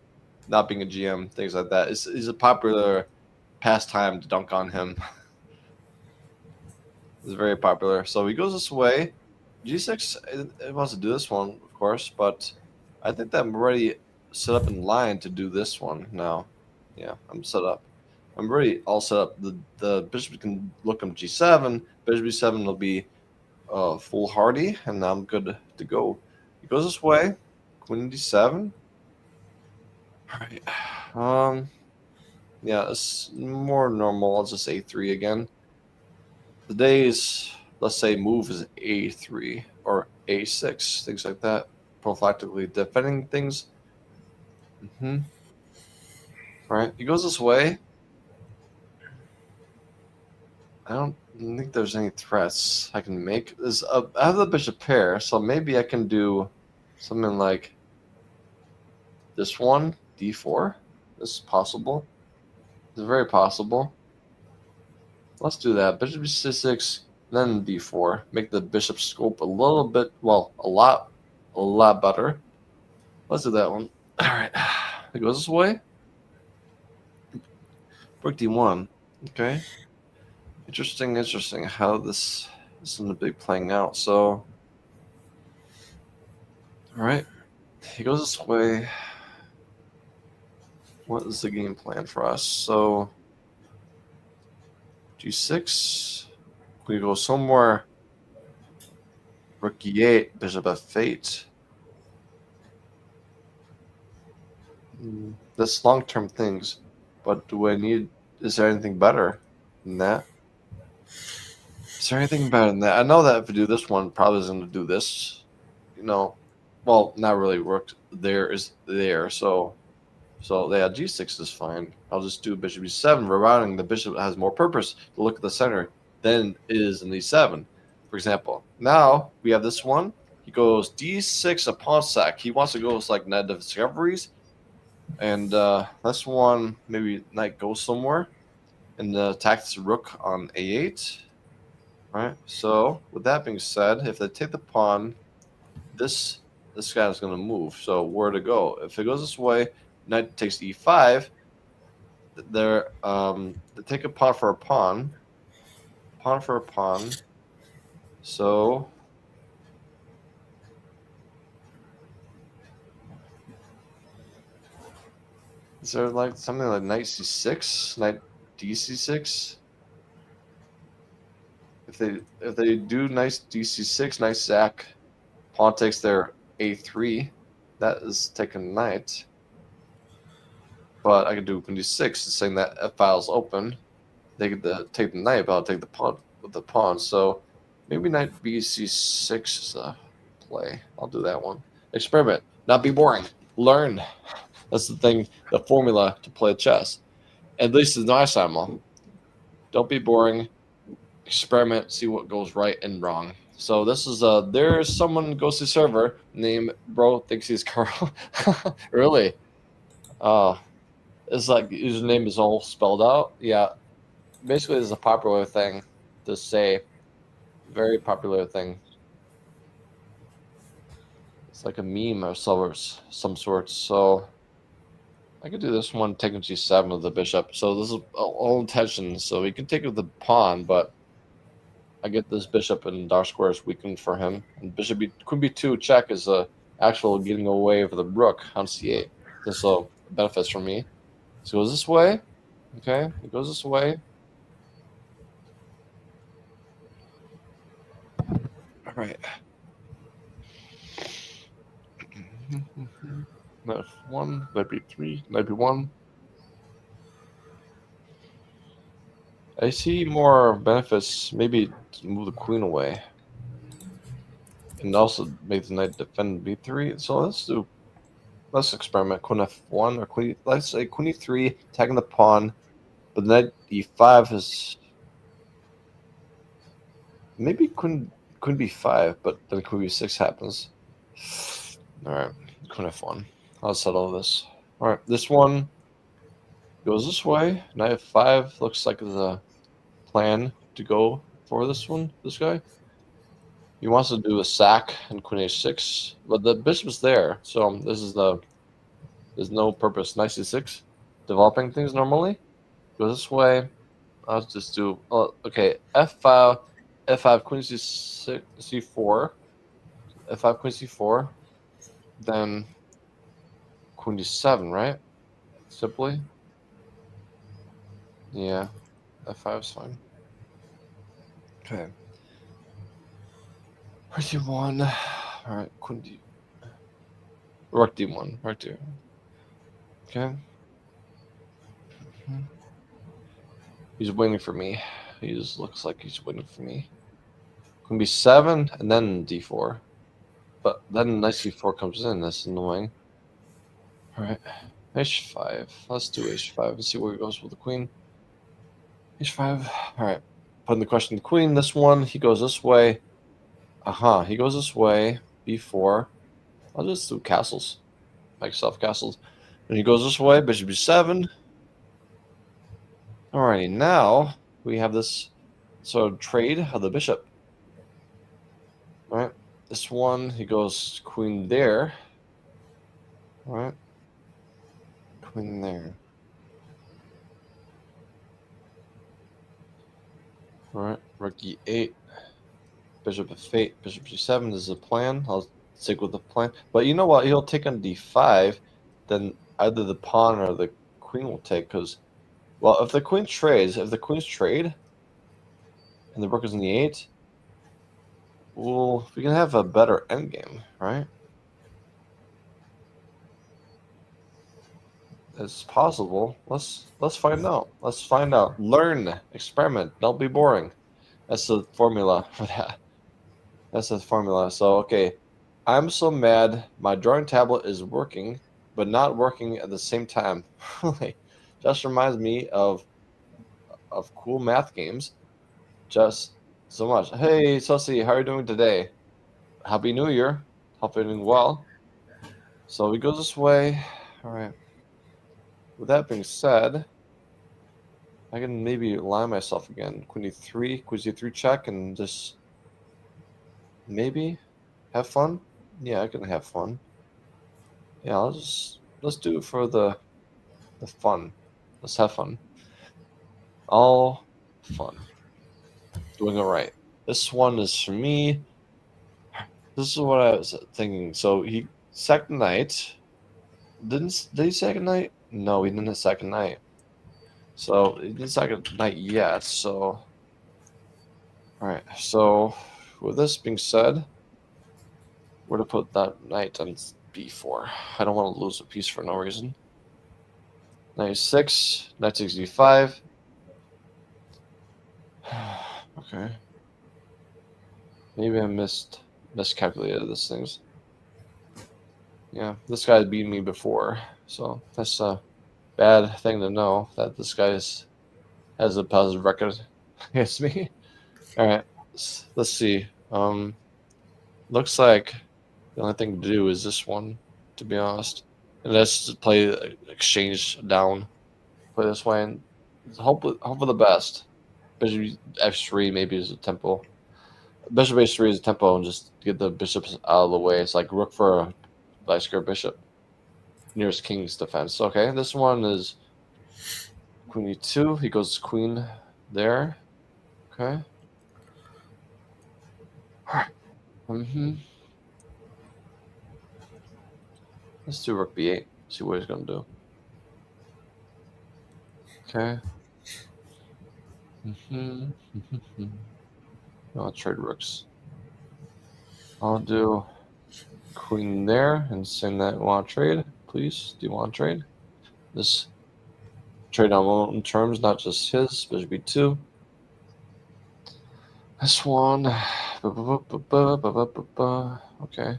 not being a GM, things like that. It's a popular pastime to dunk on him. It's very popular. So he goes this way. G6, it wants to do this one, of course, but I think that I'm already set up in line to do this one now. Yeah, I'm set up. I'm already all set up. The bishop can look on G7. Bishop B7 will be foolhardy, and I'm good to go. He goes this way. Queen D7. All right. Yeah, it's more normal. I'll just A3 again. The days, let's say, move is A3 or A6, things like that. Prophylactically defending things. All right, he goes this way. I don't think there's any threats I can make. I have the bishop pair, so maybe I can do something like this one, D4. This is possible. It's very possible. Let's do that. Bishop C6, then D4. Make the bishop scope a little bit, well, a lot better. Let's do that one. All right. It goes this way. Rook D1. Okay. Interesting how this is going to be playing out. So, all right. He goes this way. What is the game plan for us? So, G6. We go somewhere. Rook E8, bishop F8. That's long-term things, but do I need? Is there anything better than that? Is there anything better than that? I know that if I do this one, probably is going to do this. Well, not really. Rook there is there, so yeah, G6 is fine. I'll just do bishop E7. Rerouting the bishop has more purpose to look at the center than it is in E7, for example. Now we have this one. He goes D6 a pawn sack. He wants to go with like net discoveries. And this one, maybe knight goes somewhere and attacks rook on A8. Right. So with that being said, if they take the pawn, this guy is going to move. So where to go? If it goes this way, knight takes E5. They take a pawn for a pawn. Pawn for a pawn. So is there like something like knight C6, knight DC6? If they do knight DC6, knight sack, pawn takes their A3. That is taking knight. But I could do queen D6, saying that F file's open. They could take the knight, but I'll take the pawn with the pawn. So maybe knight BC6 is a play. I'll do that one. Experiment, not be boring. Learn. That's the thing, the formula to play chess. At least in my Simul. Don't be boring. Experiment, see what goes right and wrong. So this is there's someone ghosty server named bro thinks he's Carl. Really? It's like username is all spelled out. Yeah. Basically it's a popular thing to say. Very popular thing. It's like a meme or some sort. So I could do this one taking G7 with the bishop. So this is all intention. So he can take it with the pawn, but I get this bishop in dark squares weakened for him. And bishop queen B2 check is actual getting away with the rook on C8. This benefits for me. So it goes this way. Okay, it goes this way. All right. Knight F1, knight B3, knight B1. I see more benefits, maybe to move the queen away. And also make the knight defend B3. So let's experiment. Queen F1 or queen, let's say queen E3, attacking the pawn. But knight E5 is maybe queen B5, but then queen B6 happens. All right, queen f1. I'll settle this. All right, this one goes this way. Knight f5 looks like the plan to go for this one. This guy. He wants to do a sack and queen h6, but the bishop's there, so there's no purpose. Knight c6, developing things normally. Go this way. I'll just do okay. F5, F5 queen c6, c4, F5 queen c4, then queen d7, right? Simply, yeah. F5 is fine. Okay. Rook d1. All right, queen d. Rook d1, right there. Okay. He's waiting for me. He just looks like he's waiting for me. Queen b7 and then d4. But then knight c4 comes in. That's annoying. All right. h5. Let's do h5 and see where he goes with the queen. h5. All right. Putting the question to the queen. This one, he goes this way. He goes this way. b4. I'll just do castles. Make self castles. And he goes this way. Bishop b7. Alrighty, now we have this sort of trade of the bishop. All right, this one, he goes queen there. All right, queen there. All right, rook e8, bishop f8, bishop g7 is the plan. I'll stick with the plan. But you know what? He'll take on d5, then either the pawn or the queen will take. Because, well, if the queens trade, and the rook is in the 8, well, we can have a better endgame, right? It's possible. Let's find out. Let's find out. Learn, experiment. Don't be boring. That's the formula for that. That's the formula. So okay, I'm so mad. My drawing tablet is working, but not working at the same time. Just reminds me of cool math games. Just so much. Hey, Sussy, how are you doing today? Happy New Year. Hope you're doing well. So we go this way. All right. With that being said, I can maybe line myself again. Queen e3, queen c3 check, and just maybe have fun. Yeah, I can have fun. Yeah, let's do it for the fun. Let's have fun. All fun. Doing it right. This one is for me. This is what I was thinking. So he sacked knight. Did he sack a knight? No, he didn't sack a knight. So he didn't sack a knight yet. So all right. So with this being said, where to put that knight on b4? I don't want to lose a piece for no reason. Knight 6, knight 6 d5. Okay. Maybe I miscalculated these things. Yeah, this guy's beaten me before, so that's a bad thing to know that this guy has a positive record against me. All right, let's see. Looks like the only thing to do is this one, to be honest. And let's just play exchange down. Play this way and hope for the best. Bishop f3 maybe is a tempo. Bishop h3 is a tempo and just get the bishops out of the way. It's like rook for a vice square bishop. Nearest king's defense. Okay, this one is queen e2. He goes queen there. Okay. Let's do rook b8. See what he's gonna do. Okay. I'll trade rooks. I'll do queen there and saying that want to trade, please. Do you want to trade? This trade on my own terms, not just his. Bishop b2. This one. Okay.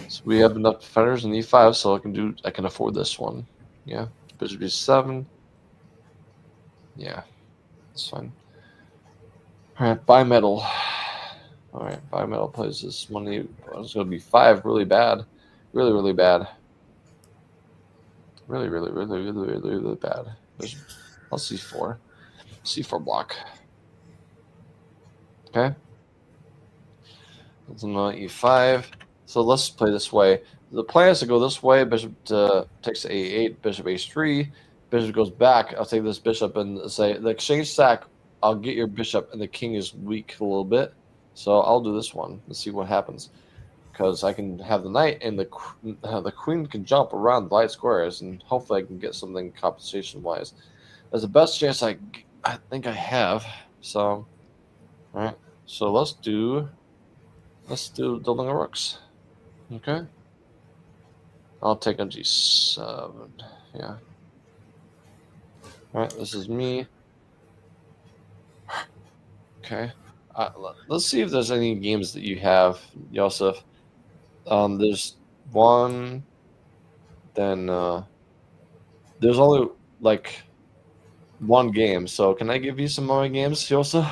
So we have enough defenders in e5, so I can afford this one. Yeah. Bishop b7. Yeah. That's fine. Alright, bimetal. All right, 5 metal plays this money. It's going to be 5 really bad. Really, really bad. Really, really, really, really, really, really bad. I'll C4. C4 block. Okay. That's another E5. So let's play this way. The plan is to go this way. Bishop takes A8, bishop H3. Bishop goes back. I'll take this bishop and say the exchange stack. I'll get your bishop, and the king is weak a little bit. So I'll do this one. Let's see what happens. Because I can have the knight, and the queen can jump around the light squares, and hopefully I can get something compensation-wise. That's the best chance I think I have. So, all right. So let's do doubling of rooks. Okay. I'll take a G7. Yeah. All right. This is me. Okay. Let's see if there's any games that you have, Yosef. There's one. Then there's only like one game. So can I give you some more games, Yosef?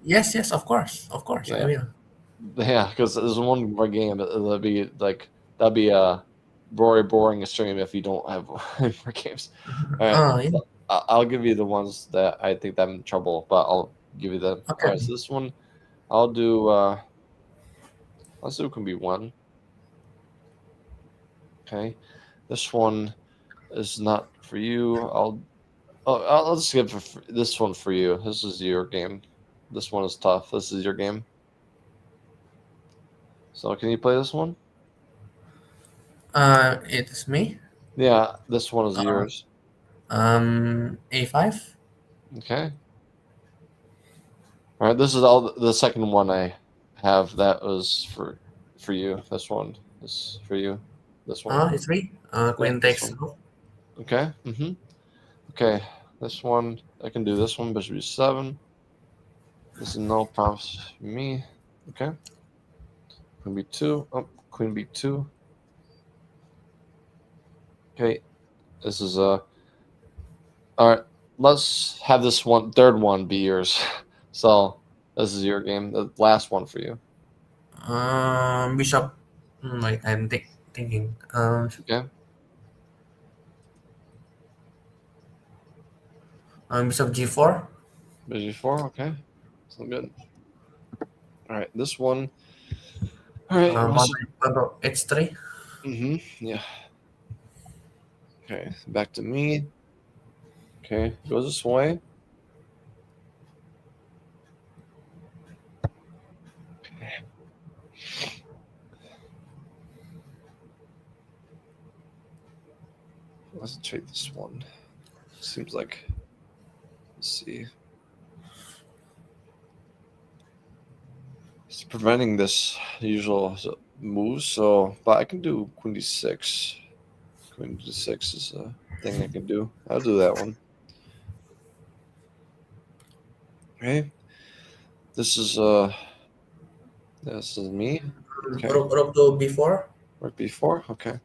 Yes, yes, of course, I Yeah. will. Yeah, because there's one more game that'd be a very boring stream if you don't have any more games. All right, Oh, yeah. so I'll give you the ones that I think that I'm in trouble, but I'll give you them. Okay. All right, so this one I'll do. Let's do can be one. Okay, this one is not for you. I'll just give this one for you. This is your game. This one is tough. This is your game. So can you play this one? It is me. Yeah, this one is Uh, yours. A5. Okay. All right, this is all the second one I have. That was for you. This one is for you. This one. E3. Yeah, Queen this takes. one. Okay. Okay. This one I can do. This one bishop B7. This is no prompts for me. Okay. Queen B2. Oh, Queen B2. Okay. This is all right. Let's have this third one be yours. So this is your game. The last one for you. Bishop. Wait, I'm thinking. Okay. Bishop G4. Bishop G4. Okay. Sounds good. All right. This one. All right. Pawn H3. Yeah. Okay. Back to me. Okay. Goes this way. Let's trade this one. Seems like. Let's see. It's preventing this usual move, so but I can do Queen D6. Queen D6 is a thing I can do. I'll do that one. Okay. This is me. Okay. Rook to B4. Right before. Okay.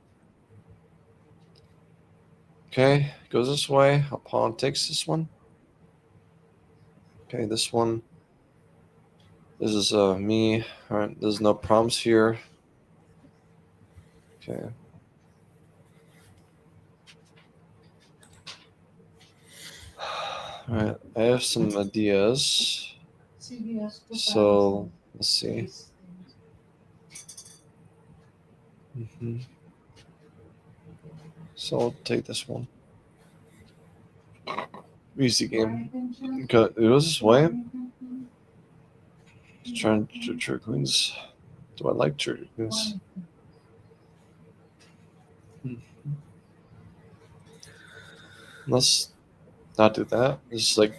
Okay. Goes this way. A pawn takes this one. Okay. This one. This is me. All right. There's no problems here. Okay. All right. I have some ideas. CBS. So let's see. So I'll take this one. Easy game. Okay, it was this way. Trying to trigger queens. Do I like trigger queens? Let's not do that. It's like,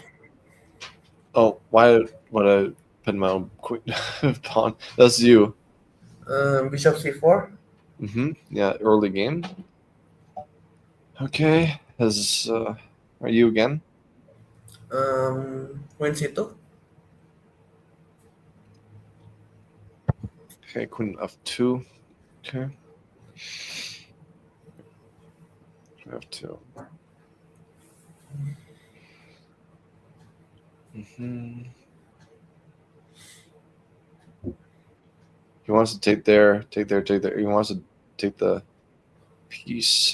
oh, why would I put my own queen pawn? That's you. Bishop C4. Yeah, early game. Okay, are you again? Queen C2. Okay, queen F2. Okay. F2. He wants to take there. He wants to take the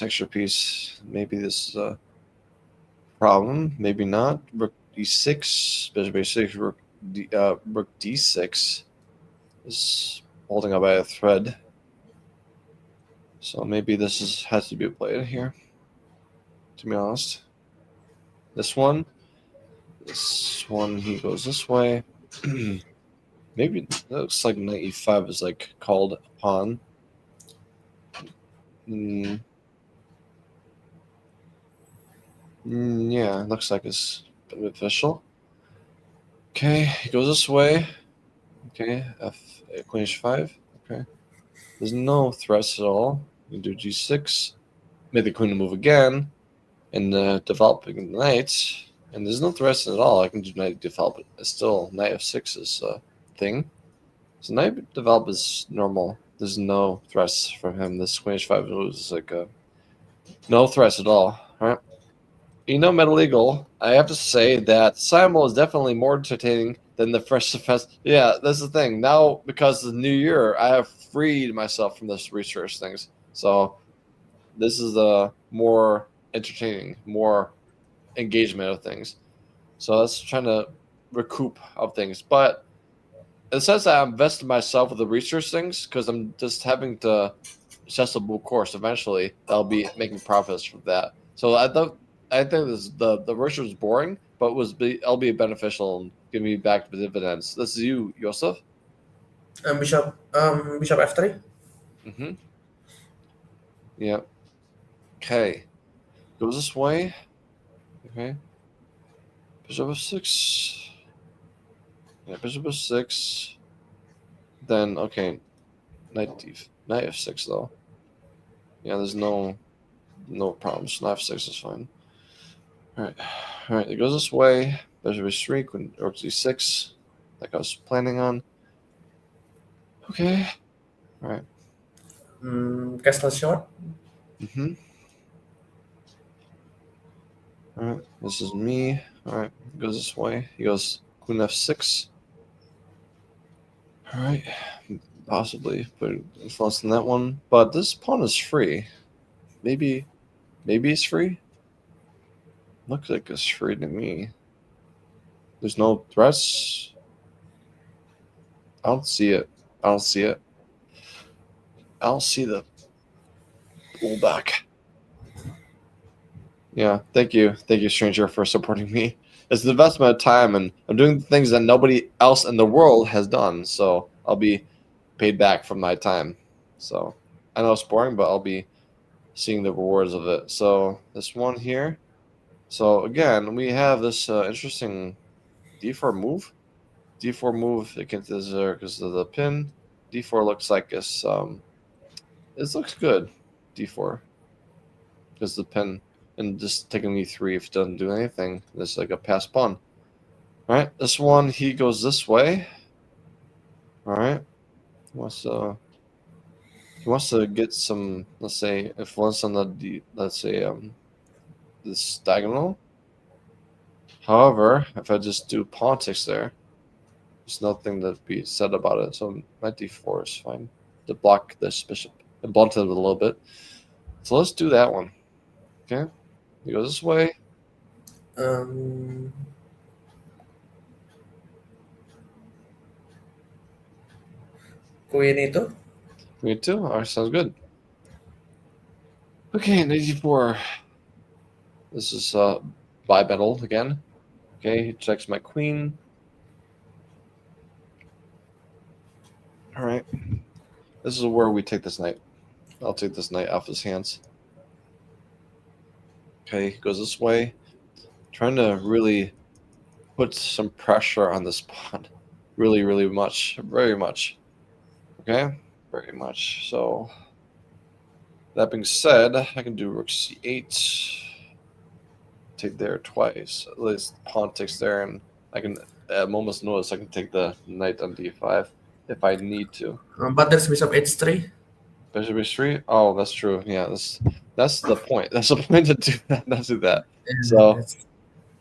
extra piece. Maybe this is a problem. Maybe not. Rook d6, bishop a6, rook d6 is holding up by a thread. So maybe this has to be played here. To be honest, this one, he goes this way. Maybe it looks like knight e5 is like called upon. Yeah, looks like it's beneficial. Okay, he goes this way. Okay, queen h5. Okay, there's no threats at all. You can do g6, make the queen move again, and developing the knight. And there's no threats at all. I can do knight develop. It's still knight f6 is a thing. So knight develop is normal. There's no threats from him. This queen h5 was like no threats at all. All right. Metal Eagle, I have to say that Simul is definitely more entertaining than the Fresh Defense. Yeah, that's the thing. Now, because of the new year, I have freed myself from this research things. So this is the more entertaining, more engagement of things. So that's trying to recoup of things. But it says that I'm invested myself with the research things because I'm just having to assess a full course eventually. I'll be making profits from that. So I think the research was boring, but I'll be beneficial and give me back the dividends. This is you, Joseph. Bishop f3. Mm-hmm. Yeah. Okay. Goes this way. Okay. Bishop f6. Yeah, bishop f6. Then okay, knight f6 though. Yeah, there's no problems. Knight f6 is fine. All right. It goes this way. Bishop h3, queen rook d6, like I was planning on. Okay. All right. Castle short. Mm-hmm. All right. This is me. All right. It goes this way. He goes queen f6. All right. Possibly put influence on that one, but this pawn is free. Maybe it's free. Looks like it's free to me. There's no threats. I don't see it. I don't see the pullback. Yeah, thank you, stranger, for supporting me. It's an investment of time, and I'm doing things that nobody else in the world has done. So I'll be paid back from my time. So I know it's boring, but I'll be seeing the rewards of it. So this one here. So again, we have this interesting d4 move. D4 move against this because of the pin. D4 looks like it's this looks good. D4 because the pin and just taking e3 if it doesn't do anything. It's like a pass pawn. All right, this one he goes this way. All right, he wants to get some, let's say, influence on the this diagonal. However, if I just do politics there, there's nothing to be said about it. So my d4 is fine to block this bishop and blunt it a little bit. So let's do that one. Okay, he goes this way. Um, Queen e2. Me too. All right, sounds good. Okay, knight d4. This is bipedal again. Okay, he checks my queen. All right. This is where we take this knight. I'll take this knight off his hands. Okay, he goes this way. Trying to really put some pressure on this pawn. Really, really much. Very much. Okay? Very much. So, that being said, I can do rook c8. Take there twice. At least pawn takes there, and I can, at a moment's notice, I can take the knight on d5 if I need to. But there's bishop h3. Bishop h3? Oh, that's true. Yeah, that's the point. That's the point to do that. Not do that. So,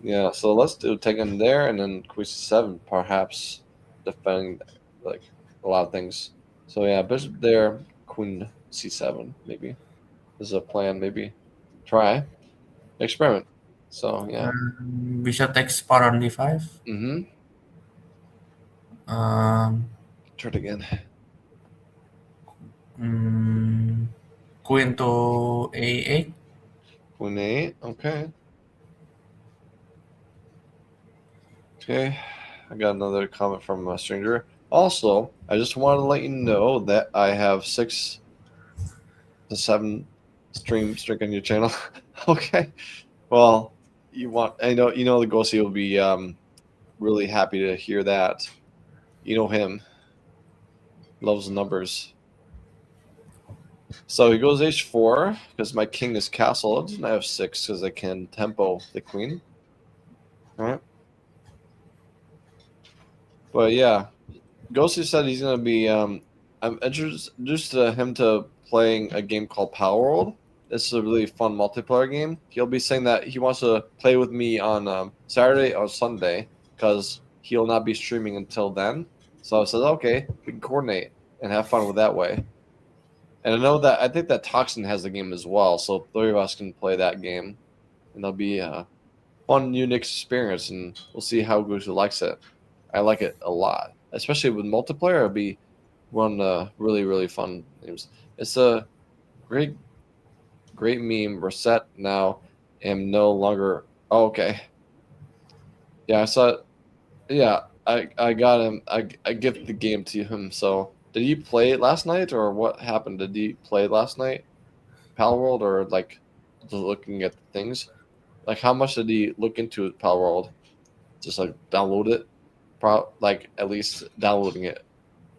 yeah, so let's do take him there, and then queen c7, perhaps defending like a lot of things. So yeah, bishop there, queen c7 maybe. This is a plan, maybe. Try. Experiment. So yeah. Bishop takes pawn on d5. Mm-hmm. Um, Try it again. mm, Queen to a8. Queen a8. Okay. Okay. I got another comment from a stranger. Also, I just wanted to let you know that I have 6 to 7 stream streak on your channel. Okay. Well, I know the Ghosty will be really happy to hear that. You know him. Loves the numbers. So he goes h4 because my king is castled, and I have 6 because I can tempo the queen. All right. But yeah, Ghosty said he's gonna be. I'm introduced to him to playing a game called Power World. This is a really fun multiplayer game. He'll be saying that he wants to play with me on Saturday or Sunday because he'll not be streaming until then. So I said, okay, we can coordinate and have fun with that way. And I think that Toxin has the game as well, so 3 of us can play that game, and that'll be a fun, unique experience, and we'll see how Gucci likes it. I like it a lot, especially with multiplayer. It'll be one really, really fun games. It's a great, great meme. Reset now. Am no longer. Oh, okay. Yeah, I saw it. Yeah, I got him. I gifted the game to him. So did he play it last night, or what happened? Did he play last night, Pal World, or like just looking at things? Like how much did he look into Pal World? Just like download it. Like at least downloading it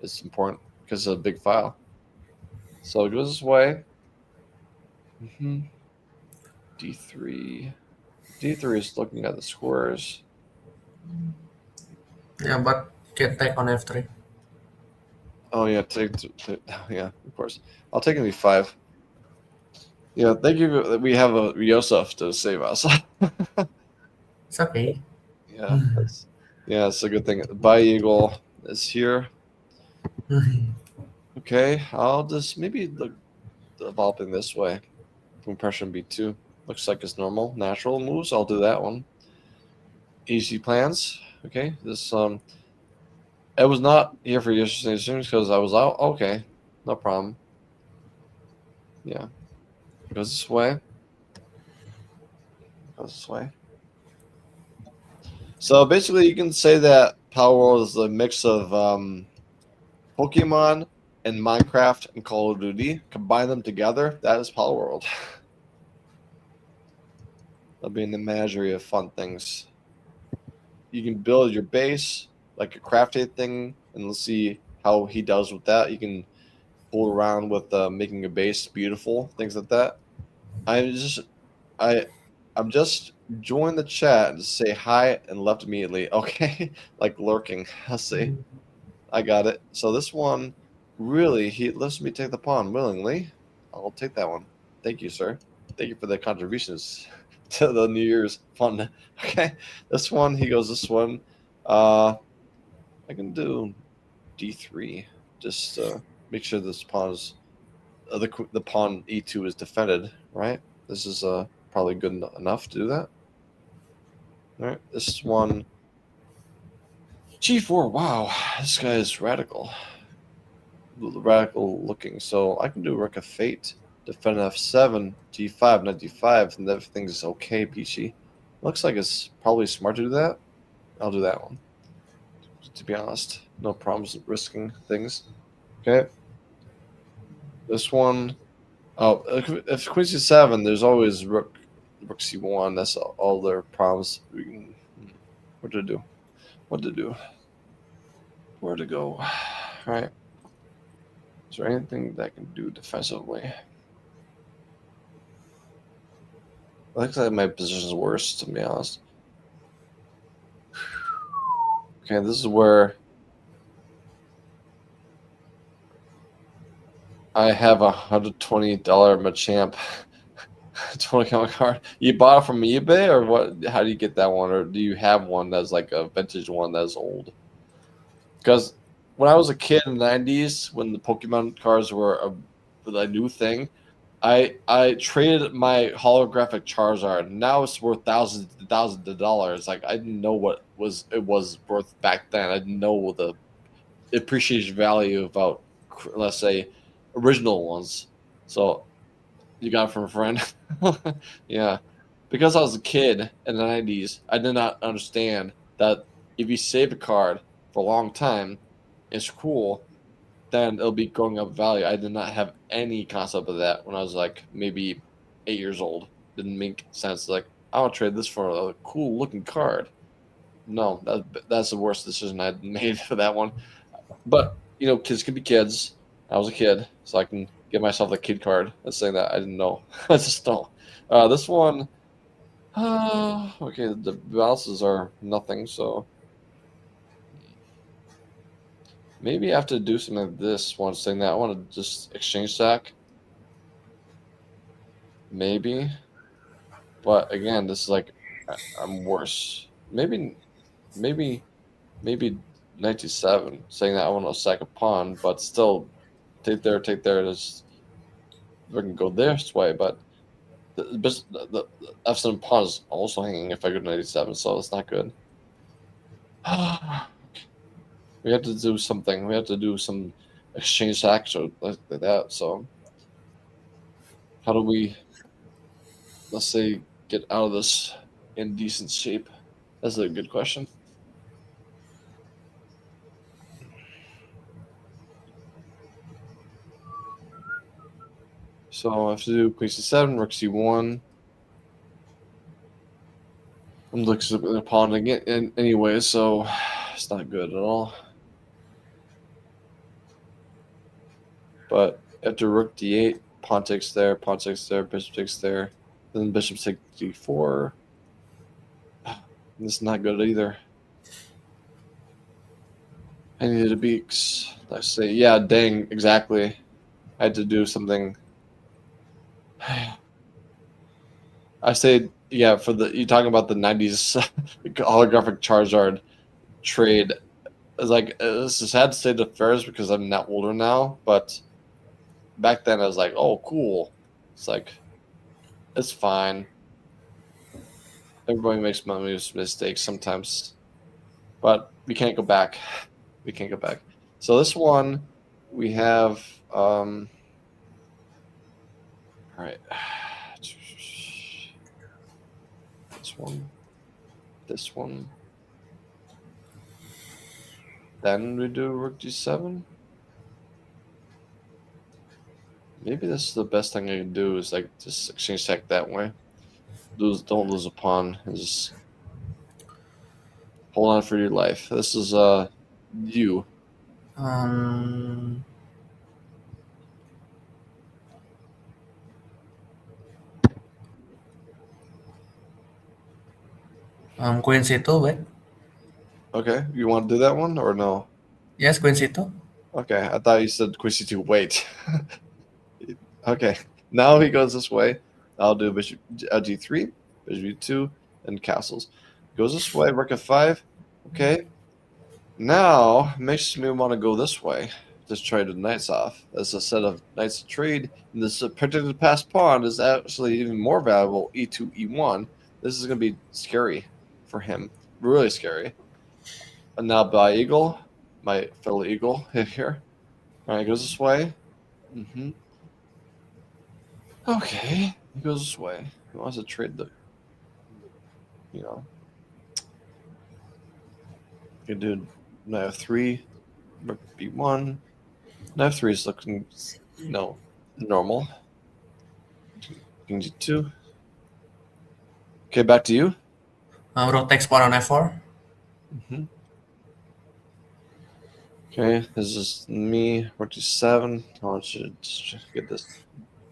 is important because it's a big file. So it goes this way. D3. D3 is looking at the squares. Yeah, but can take on f3. Oh yeah, yeah, of course. I'll take an e5. Yeah, thank you. We have a Yosef to save us. It's okay. Yeah, it's a good thing. By Eagle is here. Okay, I'll just maybe look developing this way. Compression B2 looks like it's normal. Natural moves. I'll do that one. Easy plans. Okay, this I was not here for yesterday's streams because I was out. Okay, no problem. Yeah, goes this way. Goes this way. So basically, you can say that Power World is a mix of Pokemon and Minecraft and Call of Duty. Combine them together, that is Power World. That'll be an imagery of fun things. You can build your base like a crafted thing, and let's see how he does with that. You can fool around with making a base beautiful, things like that. I'm just join the chat and say hi and left immediately. Okay, like lurking. I'll see. I got it. So this one, really, he lets me take the pawn willingly. I'll take that one. Thank you, sir. Thank you for the contributions to the New Year's fun. Okay, this one, he goes this one. I can do d3. Just make sure this pawn is the pawn e2 is defended. Right. This is probably good enough to do that. All right. This one. G4. Wow, this guy is radical looking. So I can do Rook of Fate, defend F7, G5, not D5, and everything's okay, peachy. Looks like it's probably smart to do that. I'll do that one. To be honest, no problems risking things. Okay. This one. Oh, if Queen C7, there's always Rook C1. That's all their problems. What to do? What to do? Where to go? All right. Is there anything that I can do defensively? Looks like my position's worse, to be honest. Okay, this is where I have $120 Machamp 20 comic card. You bought it from eBay, or what? How do you get that one, or do you have one that's like a vintage one that's old? Because when I was a kid in the 90s, when the Pokemon cards were a new thing, I traded my holographic Charizard. Now it's worth thousands of dollars. Like, I didn't know what it was worth back then. I didn't know the appreciation value about, let's say, original ones. So you got it from a friend. Yeah, because I was a kid in the 90s, I did not understand that if you save a card for a long time, it's cool, then it'll be going up in value. I did not have any concept of that when I was like maybe 8 years old. Didn't make sense. Like, I want to trade this for a cool looking card. No, that's the worst decision I made for that one. But kids can be kids. I was a kid, so I can give myself a kid card. That's saying that I didn't know. I just don't. This one, okay, the balances are nothing, so maybe I have to do something like this one, saying that I want to just exchange stack. Maybe. But again, this is like, I'm worse. Maybe 97, saying that I want to sack a pawn, but still take there. Just we can go this way, but the F7 pawn is also hanging if I go to 97, so it's not good. We have to do something. We have to do some exchange stacks or like that. So how do we, let's say, get out of this in decent shape? That's a good question. So I have to do queen c7, rook c1. I'm looking at the pawn again anyway, so it's not good at all. But after rook d8, pawn takes there, bishop takes there, then bishop takes d4. This is not good either. I needed a beaks. Let's say, yeah, dang, exactly. I had to do something. I say, yeah, for you're talking about the 90s holographic Charizard trade. It's like, it's sad to say the first because I'm not older now, but back then I was like, oh, cool. It's like, it's fine. Everybody makes mistakes sometimes, but we can't go back. We can't go back. So this one, we have, all right. This one. Then we do rook d7. Maybe this is the best thing I can do is like just exchange stack that way. Don't lose a pawn and just hold on for your life. This is you. Queen c2, wait. Okay, you want to do that one or no? Yes, queen c2. Okay, I thought you said queen c2. Wait. Okay, now he goes this way. I'll do bishop g3, bishop g2, and castles. Goes this way, rook f5. Okay. Now makes me want to go this way. Just trade the knights off. As a set of knights to trade, and this protected passed pawn is actually even more valuable. E2, e1. This is going to be scary for him. Really scary. And now by eagle, my fellow eagle here. All right, goes this way. Okay, he goes this way. He wants to trade the, you can do knight f3, rook b1. Knight f3 is looking, normal. King g2. Okay, back to you. Rook takes pawn on f4. Okay, this is me, rook g7. I want you to get this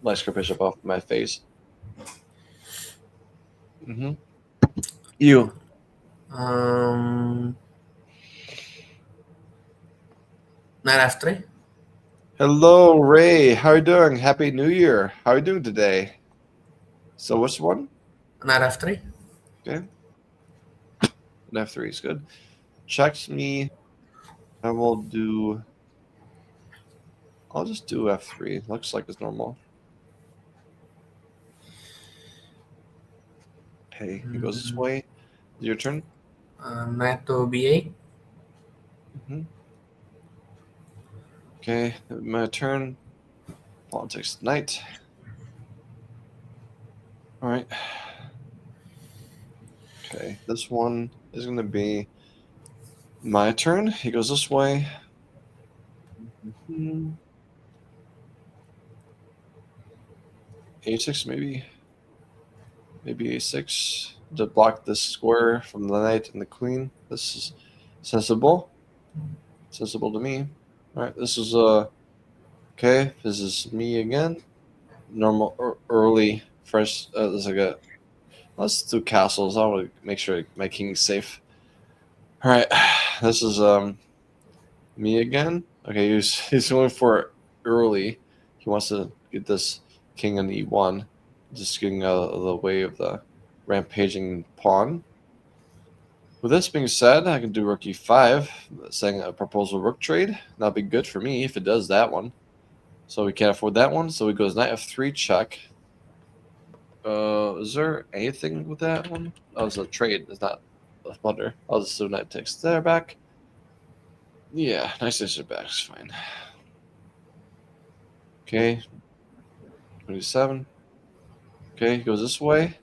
Lysker bishop off my face. You. Knight f3. Hello, Ray. How are you doing? Happy New Year. How are you doing today? So which one? Knight f3. Okay. And f3 is good. Checks me. I will do. I'll just do f3. Looks like it's normal. Okay, he goes this way. Your turn. Knight to b8. Mm-hmm. Okay, my turn. Pawn takes knight. All right. Okay, this one is going to be my turn. He goes this way. A6 maybe. Maybe a6 to block this square from the knight and the queen. This is sensible. Sensible to me. All right, this is okay. This is me again. Normal early fresh. There's like a. Let's do castles. I want to make sure my king's safe. All right, this is me again. Okay, he's going for early. He wants to get this king on e1, just getting out of the way of the rampaging pawn. With this being said, I can do rook e5, saying a proposal rook trade. That'll be good for me if it does that one. So we can't afford that one. So he goes knight f3 check. Is there anything with that one? Oh, it's a trade. It's not a blunder. I'll just do knight takes there back. Yeah, knight takes it back. It's fine. Okay. 27. Okay, he goes this way.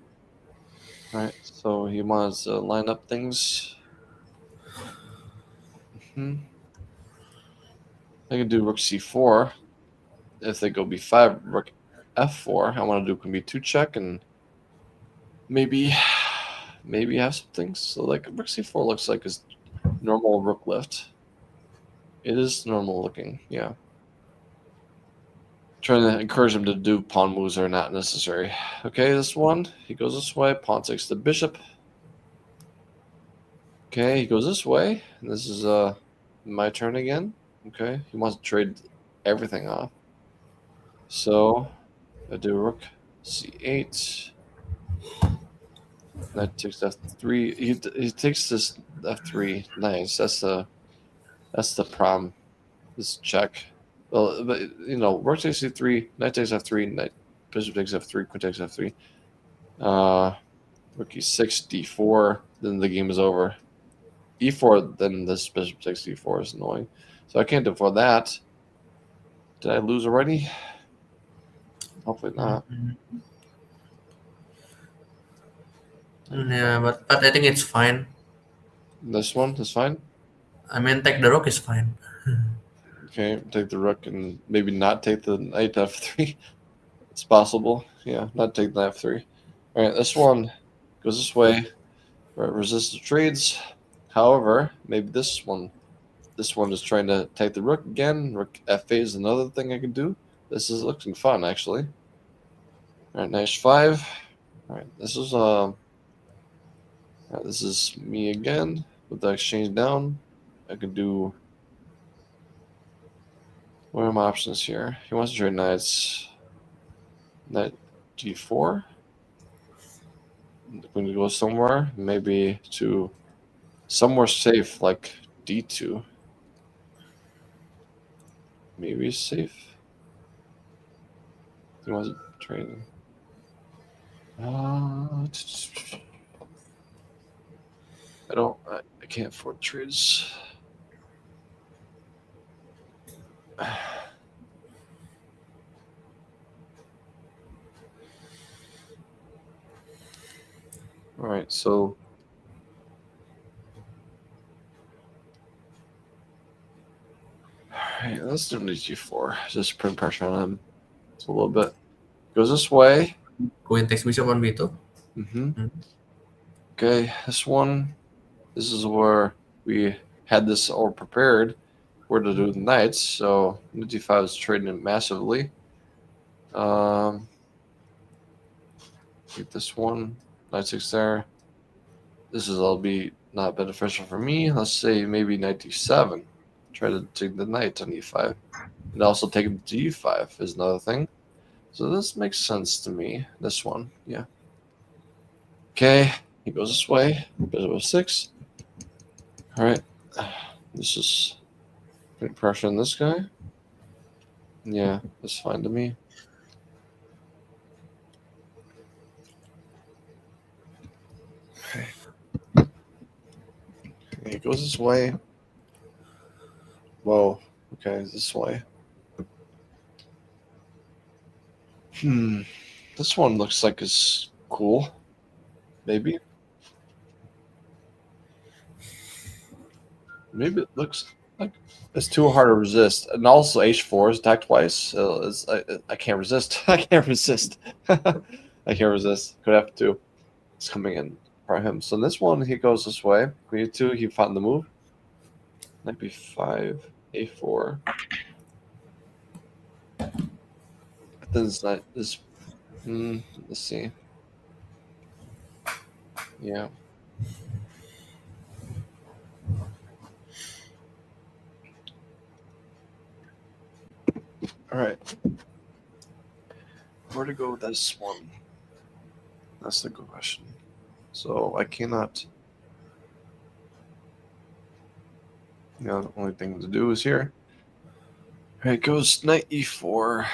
All right, so he wants to line up things. I can do rook c4. If they go b5, rook f4. I want to do can be 2 check and maybe have some things. So like rook c4 looks like his normal rook lift. It is normal looking, yeah. Trying to encourage him to do pawn moves are not necessary. Okay, this one, he goes this way. Pawn takes the bishop. Okay, he goes this way. And this is my turn again. Okay, he wants to trade everything off. So I do rook c8. Knight takes f3. He takes this f3. Nice. That's the problem. This check. Well, but rook takes c3. Knight takes f3. Knight bishop takes f3. Queen takes f3. Rook e6, d4. Then the game is over. e4. Then this bishop takes d4 is annoying. So I can't afford that. Did I lose already? Hopefully not. Yeah, but I think it's fine. This one is fine. I mean, take the rook is fine. Okay, take the rook and maybe not take the knight f3. It's possible. Yeah, not take the knight f3. All right, this one goes this way. Resist the trades. However, maybe this one is trying to take the rook again. Rook f8 is another thing I can do. This is looking fun, actually. All right, knight h5. All right, this is me again with the exchange down. I can do. What are my options here? He wants to trade knights. Knight g4. When we go somewhere, maybe to somewhere safe like d2. Maybe safe. He wants to trade. I can't afford trades. All right, so let's do knight g4. Just put pressure on him. It's a little bit. Goes this way. Queen takes bishop on b2. Okay, this one. This is where we had this all prepared. Where to do the knights. So knight d5 is trading it massively. Get this one. Knight 6 there. This is all be not beneficial for me. Let's say maybe knight d7. Try to take the knight on e5. And also take him to e5 is another thing. So this makes sense to me. This one, yeah. Okay, he goes this way. Bishop of 6. All right. This is Put pressure on this guy. Yeah, that's fine to me. Okay. It goes this way. Whoa. Okay, this way. This one looks like it's cool. Maybe. Maybe it looks like it's too hard to resist. And also H4 is attacked twice. So I can't resist. I can't resist. I can't resist. Could have to. It's coming in for him. So this one, he goes this way. Queen 2, he found the move. Knight B5, A4. But then it's not this. Let's see. Yeah. All right. Where to go with this one? That's the good question. So I cannot. The only thing to do is here. All right, goes knight E4.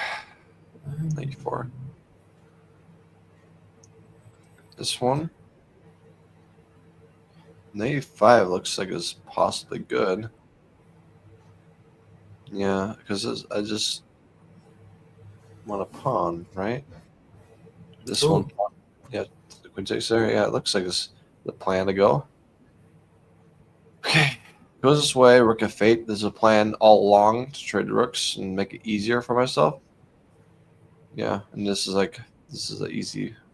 Knight E4. This one. Knight E5 looks like it's possibly good. Yeah, because I just want a pawn, right? This Ooh. one. Yeah, the queen takes there. Yeah, it looks like it's the plan to go. Okay. Goes this way, rook f8. There's a plan all along to trade the rooks and make it easier for myself. Yeah, and this is an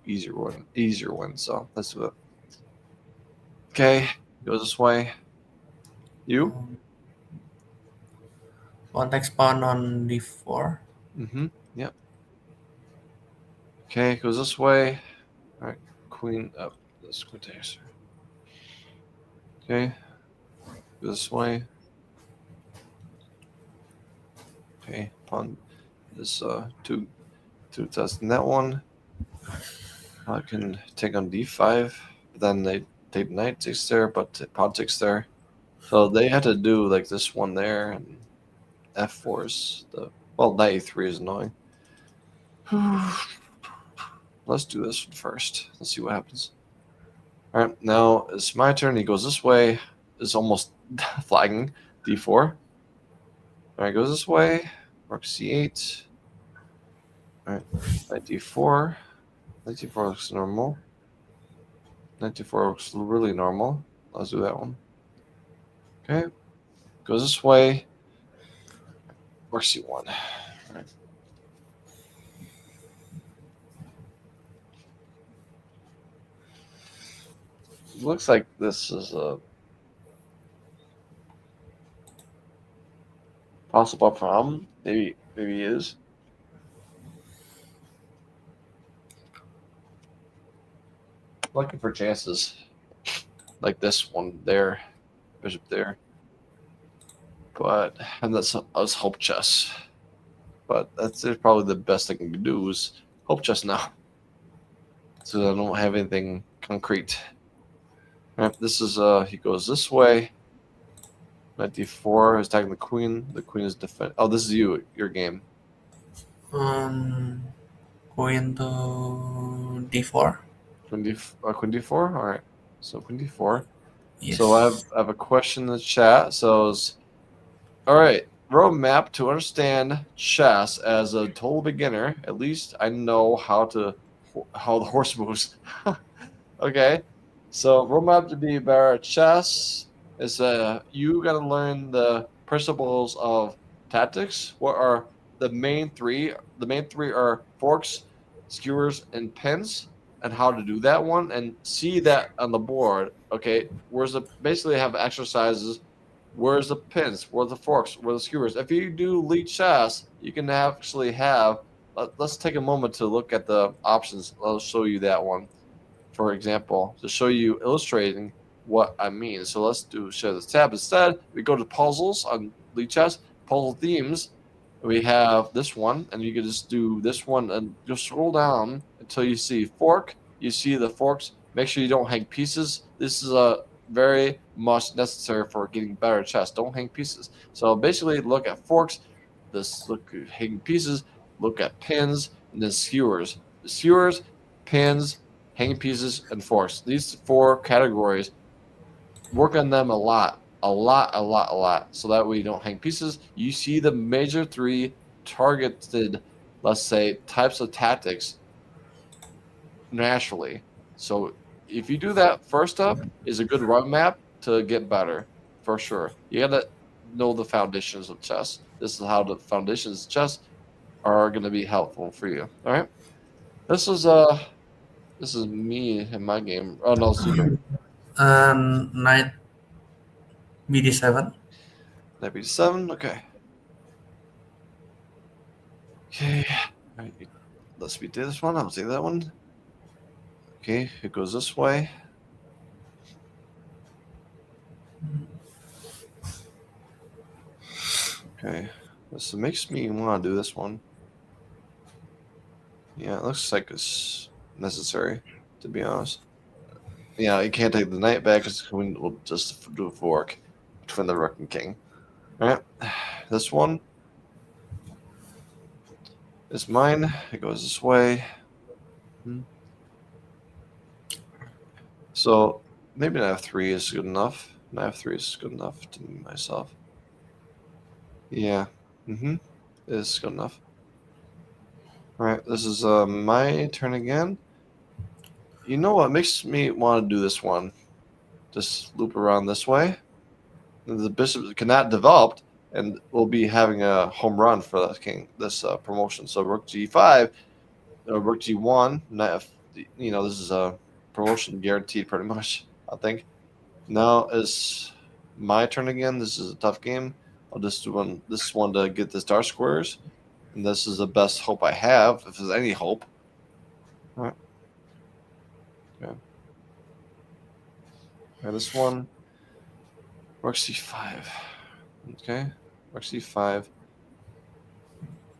easier one. So let's do it. Okay, goes this way. You? One text pawn on d4. Yep. Okay, goes this way. All right, queen up. This queen takes. Okay, goes this way. Okay, pawn this two testing that one. I can take on d5. But then they take knight takes there, but pawn takes there. So they had to do like this one there, and f4 is knight e3 is annoying. Let's do this one first. Let's see what happens. All right, now it's my turn. He goes this way. It's almost flagging d4. All right, goes this way. Rook c8. All right, knight d4. Knight d4 looks normal. Knight d4 looks really normal. Let's do that one. Okay, goes this way. Rook c1. All right. Looks like this is a possible problem. Maybe it is. Looking for chances like this one there, bishop there. And that's hope chess. But that's probably the best I can do is hope chess now. So I don't have anything concrete. All right, this is he goes this way. Knight d4 is attacking the queen. The queen is defend. Oh, this is your game. Queen to d4. Queen d4. All right. So queen d4. Yes. So I have a question in the chat. So, all right, roadmap to understand chess as a total beginner. At least I know how the horse moves. Okay. So roadmap to be better at chess is you got to learn the principles of tactics. What are the main three? The main three are forks, skewers, and pins, and how to do that one, and see that on the board. Okay, basically have exercises. Where's the pins? Where are the forks? Where are the skewers? If you do lead chess, you can actually have. Let's take a moment to look at the options. I'll show you that one. For example, to show you illustrating what I mean. So let's share this tab. Instead, we go to puzzles on lead chess, puzzle themes. We have this one, and you can just do this one and just scroll down until you see fork. You see the forks. Make sure you don't hang pieces. This is very much necessary for getting better chess. Don't hang pieces. So basically, look at forks. Look at hanging pieces. Look at pins and then skewers. Skewers, pins, hanging pieces, and forks. These 4 categories. Work on them a lot, a lot, a lot, a lot, so that way you don't hang pieces. You see the major 3 targeted, let's say, types of tactics naturally. So if you do that, first up is a good roadmap to get better, for sure. You gotta know the foundations of chess. This is how the foundations of chess are gonna be helpful for you. All right. This is this is me in my game. Oh no, Super. Knight BD7. Knight b7. Okay. Okay. All right. Let's redo this one. I'll take that one. Okay, it goes this way. Okay, this makes me want to do this one. Yeah, it looks like it's necessary, to be honest. Yeah, you can't take the knight back because we'll just do a fork between the rook and king. All right, this one is mine. It goes this way. So maybe knight f3 is good enough. Knight f3 is good enough to myself. Yeah, it's good enough. All right, this is my turn again. You know what makes me want to do this one? Just loop around this way. The bishop cannot develop, and we'll be having a home run for that king. This promotion. So rook g5, rook g1. This is a promotion guaranteed, pretty much. I think. Now is my turn again. This is a tough game. I'll just do this one to get the star squares, and this is the best hope I have, if there's any hope. All right. Okay. Okay, this one. Rook c5. Okay. Rook c5.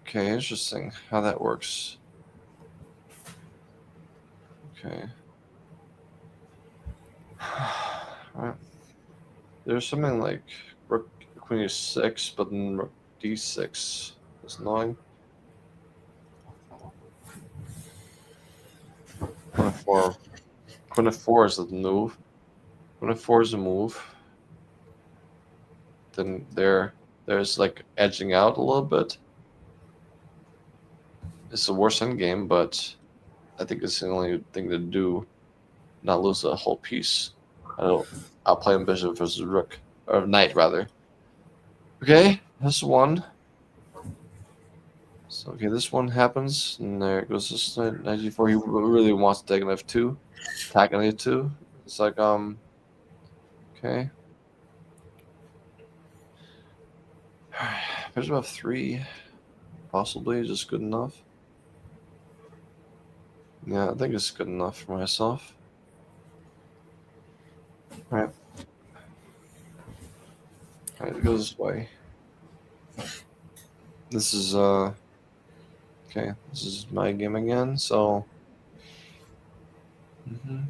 Okay, interesting how that works. Okay. Alright. There's something like rook queen e6, but then rook d6. That's annoying. Queen f4. Queen f4 is the move. Queen f4 is a move. Then there's like edging out a little bit. It's a worse endgame, but I think it's the only thing to do. Not lose a whole piece. I'll play him bishop versus rook, or knight rather. Okay, that's one. So okay, this one happens, and there it goes. This knight g4. He really wants to take an f2, attack an a2. It's like okay. Bishop f3, possibly just good enough. Yeah, I think it's good enough for myself. All right. All right, it goes this way. This is okay. This is my game again. So, all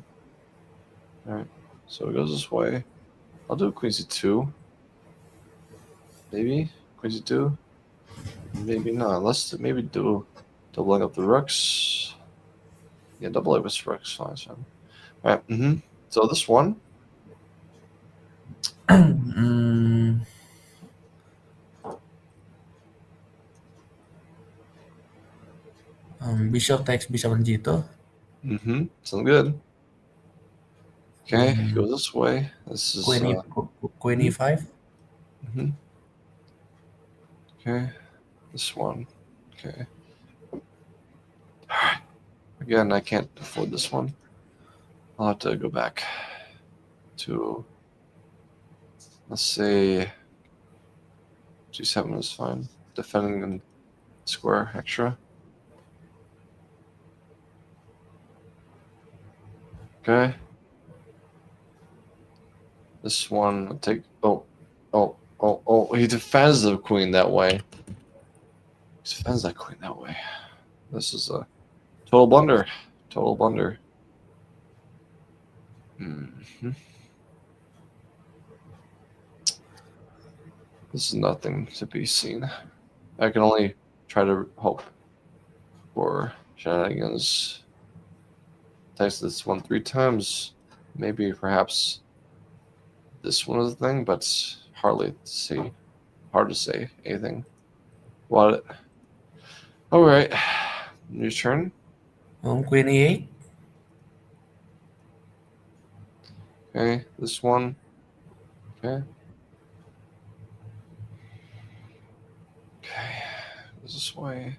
right. So it goes this way. I'll do queen c2. Maybe queen c2. Maybe not. Let's maybe do doubling up the rooks. Yeah, double up with rooks. Fine. All right. So this one. Bishop takes b7 g2. Sounds good. Okay, go this way. This is Queen e5. Okay, this one. Okay. Again, I can't afford this one. I'll have to go back to, let's say, g7 is fine. Defending and square extra. Okay. This one, I'll take. Oh! He defends the queen that way. He defends that queen that way. This is a total blunder. Total blunder. This is nothing to be seen. I can only try to hope for shenanigans. Text this one 3 times. Maybe perhaps this one is a thing, but hard to say anything. What? All right, your turn. Queen E8. Okay, this one. Okay. Okay, this way.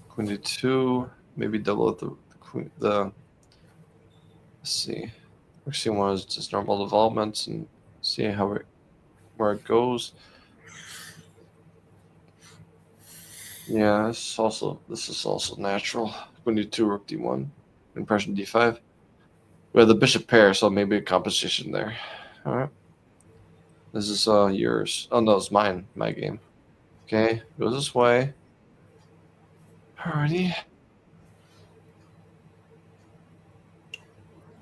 Queen D2. Maybe double the queen. Let's see. Actually, one is just normal development and see where it goes. Yeah, this is also natural. Queen D2, Rook D1, Impression D5. We have the bishop pair, so maybe a compensation there. All right. This is yours. Oh no, it's mine. My game. Okay, goes this way. Alrighty.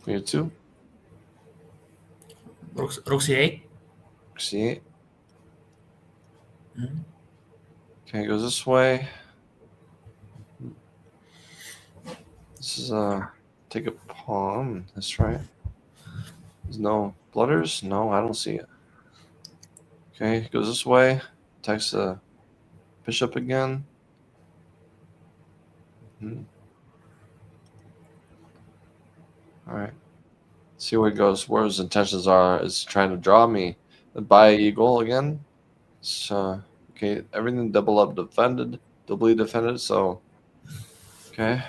Queen D2. Rook C8. C8. Mhm. Okay, goes this way. This is take a pawn. That's right. There's no blooders? No, I don't see it. Okay, goes this way. Takes the bishop again. Alright. See where it goes. Where his intentions are is trying to draw me. Buy eagle again. So okay, everything doubly defended, so okay.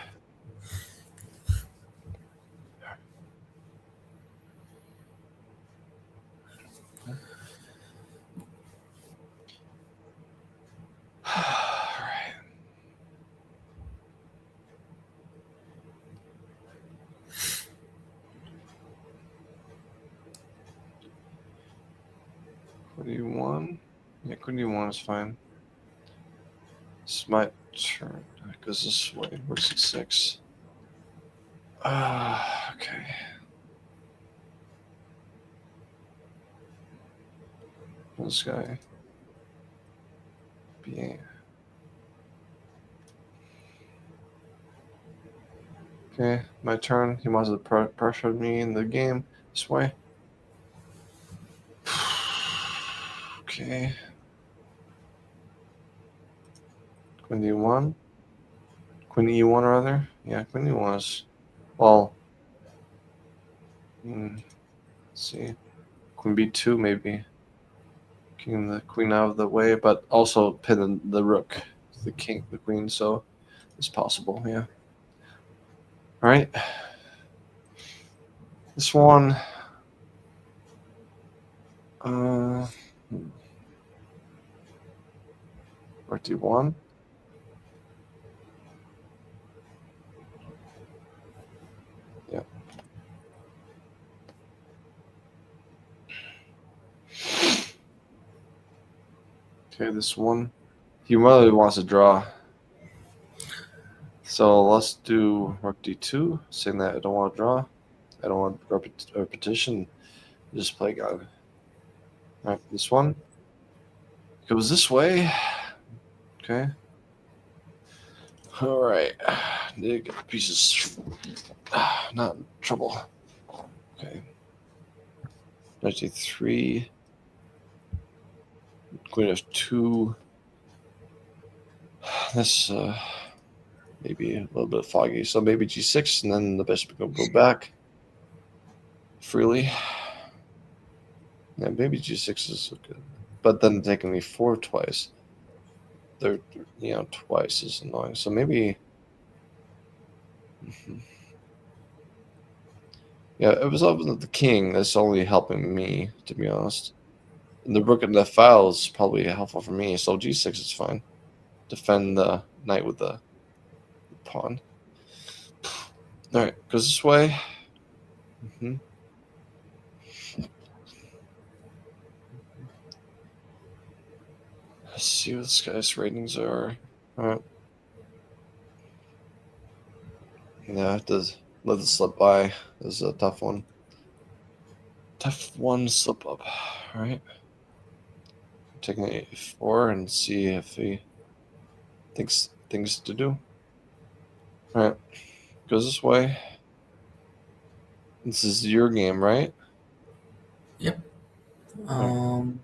Alright. What do you want? Yeah, queen d1 is fine. It's my turn. It goes this way. Rook c6. Okay. This guy. B8. Okay, my turn. He wants to pressure me in the game this way. Okay. Queen d1. Queen e1 rather. Yeah, queen e1 is well. Let's see. Queen b2 maybe. Getting the queen out of the way, but also pin the rook, the queen. So it's possible. Yeah. All right. This one. Rook d1. Yeah. Okay, this one. He really wants to draw. So let's do Rook d2, saying that I don't want to draw. I don't want repetition. Just play God. Alright, this one. Goes this way. Okay. Alright. Need to get the pieces not in trouble. Okay. Knight d3. Queen f2. This maybe a little bit foggy. So maybe g6, and then the bishop will go back freely. Yeah, maybe g6 is good. But then taking e4 twice. They're, twice is annoying. So maybe. Yeah, it was up with the king. That's only helping me, to be honest. And the rook and the file is probably helpful for me. So g6 is fine. Defend the knight with the pawn. All right, goes this way. Let's see what this guy's ratings are. All right. Yeah, I have to let this slip by. This is a tough one. Tough one slip up. All right. taking a4 and see if he thinks things to do. All right, goes this way. This is your game, right? Yep. Um,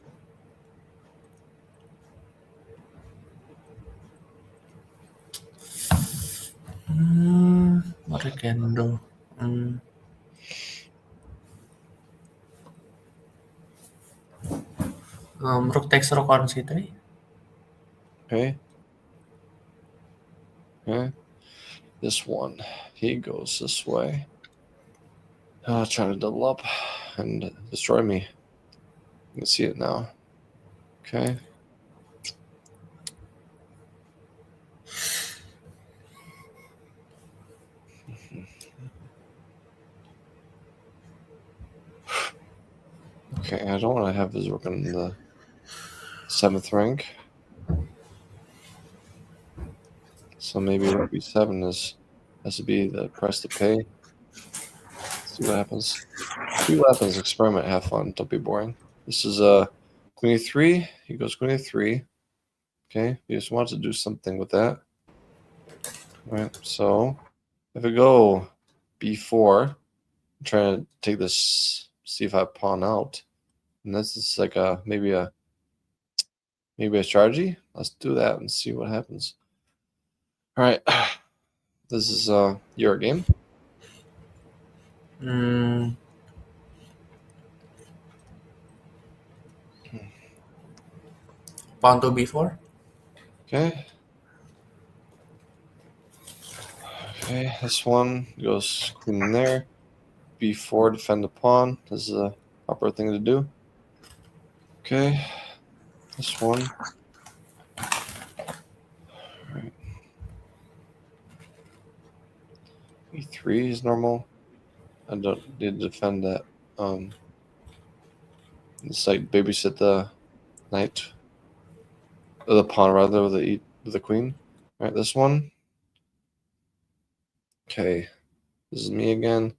what I can do? Rook takes rook on c3. Okay. Okay. This one, he goes this way. Trying to double up and destroy me. You can see it now. Okay. Okay, I don't want to have his rook in the 7th rank. So maybe rook b7 has to be the price to pay. Let's see what happens. See what happens. Experiment. Have fun. Don't be boring. This is queen e3. He goes queen e3. Okay, he just wants to do something with that. All right, so if I go b4, I'm trying to take this c5 pawn out, and this is like maybe a strategy. Let's do that and see what happens. All right, this is your game. Pawn to b4. Okay. Okay, this one goes queen there. b4, defend the pawn. This is a proper thing to do. Okay, this one. All right. e3 is normal. I don't need to defend that. It's like babysit the knight, or the pawn rather, with the queen. All right, this one. Okay, this is me again.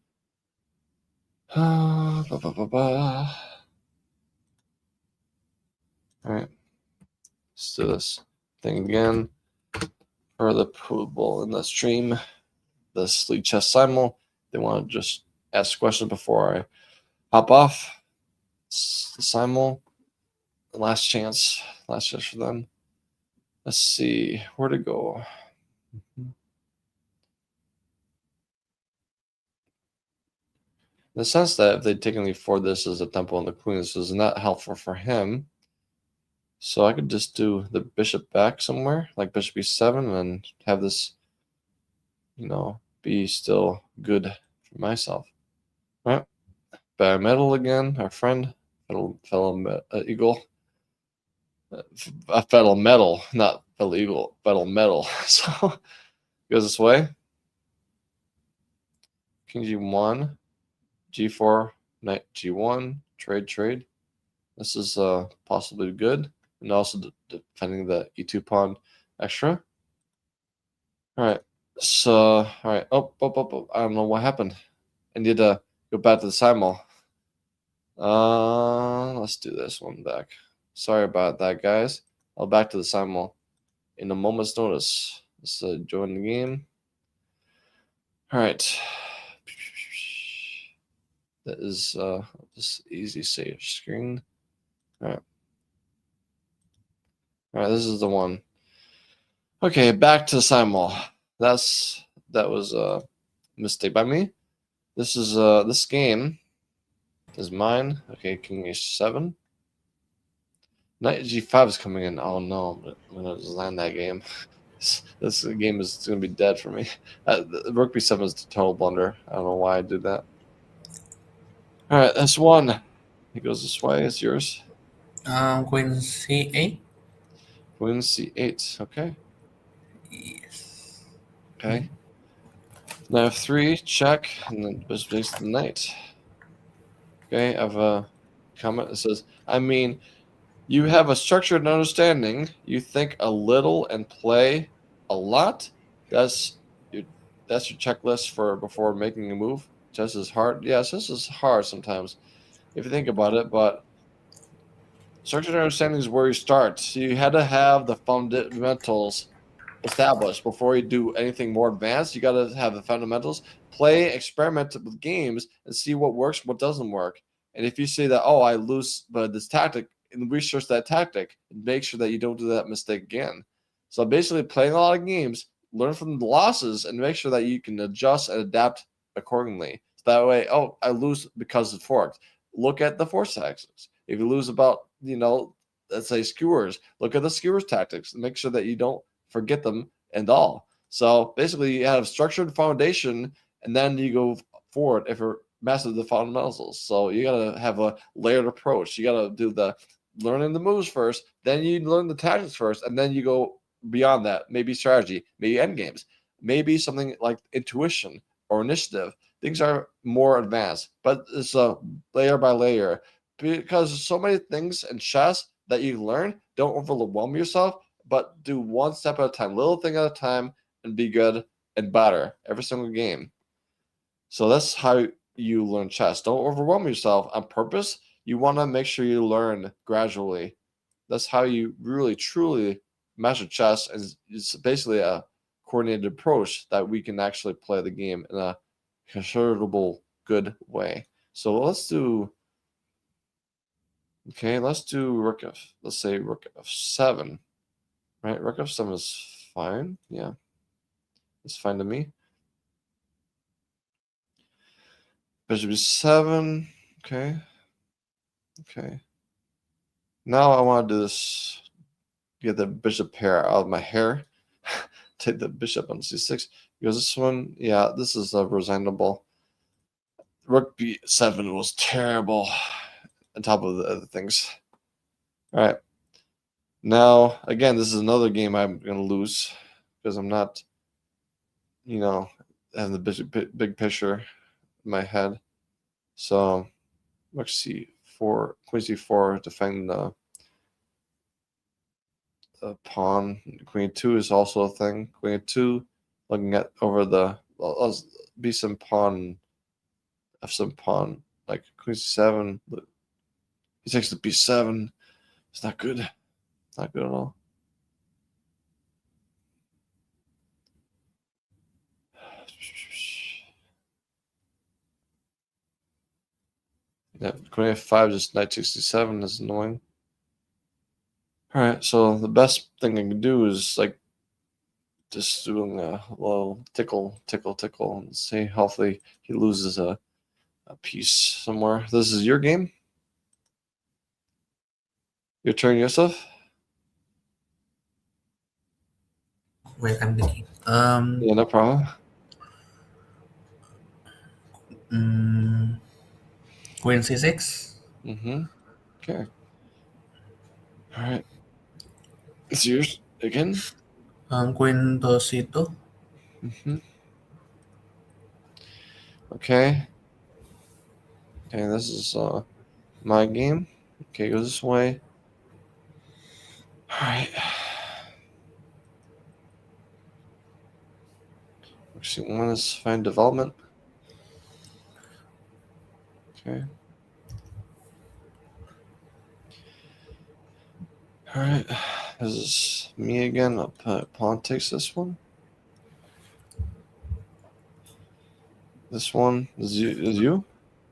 All right, let's do this thing again for the people in the stream. The Sleep Chess Simul. They want to just ask questions before I hop off. It's the Simul. Last chance for them. Let's see where to go. In the sense that if they technically for this as a temple and the queen, this is not helpful for him. So I could just do the bishop back somewhere, like bishop e7, and have this, be still good for myself. All right, Bad Metal again, our friend, fellow eagle. Fellow metal, not fellow eagle, fellow metal. So goes this way. King g1, g4, knight g1, trade. This is possibly good, and also defending the e2 pawn extra. All right, so all right. Oh, I don't know what happened. I need to go back to the Simul. Let's do this one back. Sorry about that, guys. I'll back to the Simul in a moment's notice. Let's join the game. All right. That is this easy save screen. All right. All right, this is the one. Okay, back to Simul. That was a mistake by me. This is this game is mine. Okay, King h7. Knight g5 is coming in. Oh no, I'm gonna just land that game. This game is gonna be dead for me. Rook b7 is a total blunder. I don't know why I did that. All right, that's one. He goes this way. It's yours. Queen c8. Queen c8. Okay. Yes. Okay. Now f3, check, and then bishop takes the knight. Okay, I have a comment that says, I mean, you have a structured understanding. You think a little and play a lot. That's your checklist for before making a move. Chess is hard. Yes, this is hard sometimes if you think about it, but Structured understanding is where you start. So you had to have the fundamentals established before you do anything more advanced. You got to have the fundamentals. Play, experiment with games, and see what works, what doesn't work. And if you say that, oh, I lose by this tactic, and research that tactic, and make sure that you don't do that mistake again. So basically, playing a lot of games, learn from the losses, and make sure that you can adjust and adapt accordingly. So that way, oh, I lose because it forked. Look at the force tactics. If you lose about, let's say skewers, look at the skewers tactics and make sure that you don't forget them and all. So basically, you have structured foundation, and then you go forward if you're master the fundamentals. So you gotta have a layered approach. You gotta do the learning the moves first, then you learn the tactics first, and then you go beyond that. Maybe strategy, maybe end games, maybe something like intuition or initiative. Things are more advanced, but it's a layer by layer because there's so many things in chess that you learn. Don't overwhelm yourself, but do one step at a time, little thing at a time, and be good and better every single game. So that's how you learn chess. Don't overwhelm yourself on purpose. You want to make sure you learn gradually. That's how you really truly master chess. And it's basically a coordinated approach that we can actually play the game in a considerable good way. So let's do rook f. Let's say rook f7. Right, rook f7 is fine. Yeah, it's fine to me. Bishop e7. Okay. Okay. Now I want to do this. Get the bishop pair out of my hair. Take the bishop on c6. Because this one, yeah, this is resignable. Rook b7 was terrible on top of the other things. All right. Now, again, this is another game I'm going to lose because I'm not, having the big picture in my head. So, rook c4, queen c4, defending the pawn. Queen 2 is also a thing. Queen 2, looking at over the b7 pawn, f7 pawn, like queen c7. He takes the b7. It's not good. Not good at all. Yeah, queen f5, just knight 67 is annoying. All right, so the best thing I can do is like just doing a little tickle, and see. Hopefully he loses a piece somewhere. This is your game. Your turn, Yusuf. Wait, I'm thinking. Yeah, no problem. Queen c6. Okay. All right. It's yours again. Queen to c2. Okay. Okay, this is my game. Okay, go this way. All right. C1 is fine development. Okay. All right. This is me again. Pawn takes this one. This one is you.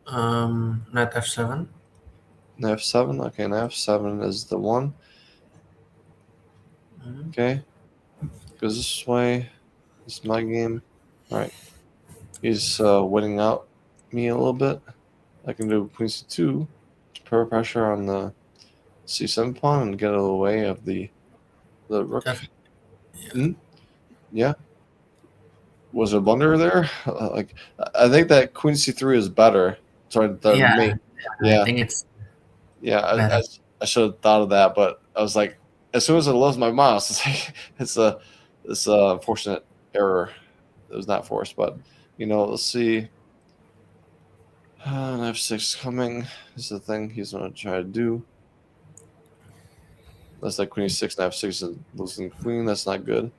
Knight f7. Knight f7. Okay, knight f7 is the one. Okay. Goes this way. This is my game. All right. He's winning out me a little bit. I can do queen c2 to put pressure on the c7 pawn and get out of the way of the rook. Yeah. Was there a blunder there? Like, I think that queen c3 is better. Sorry, the mate. Yeah. I think it's Yeah, I should have thought of that, but I was like, as soon as I left my mouse, it's like it's a unfortunate error. It was not forced, but let's see. F6 coming is the thing he's gonna try to do. That's like queen e6 and f6 is losing queen. That's not good.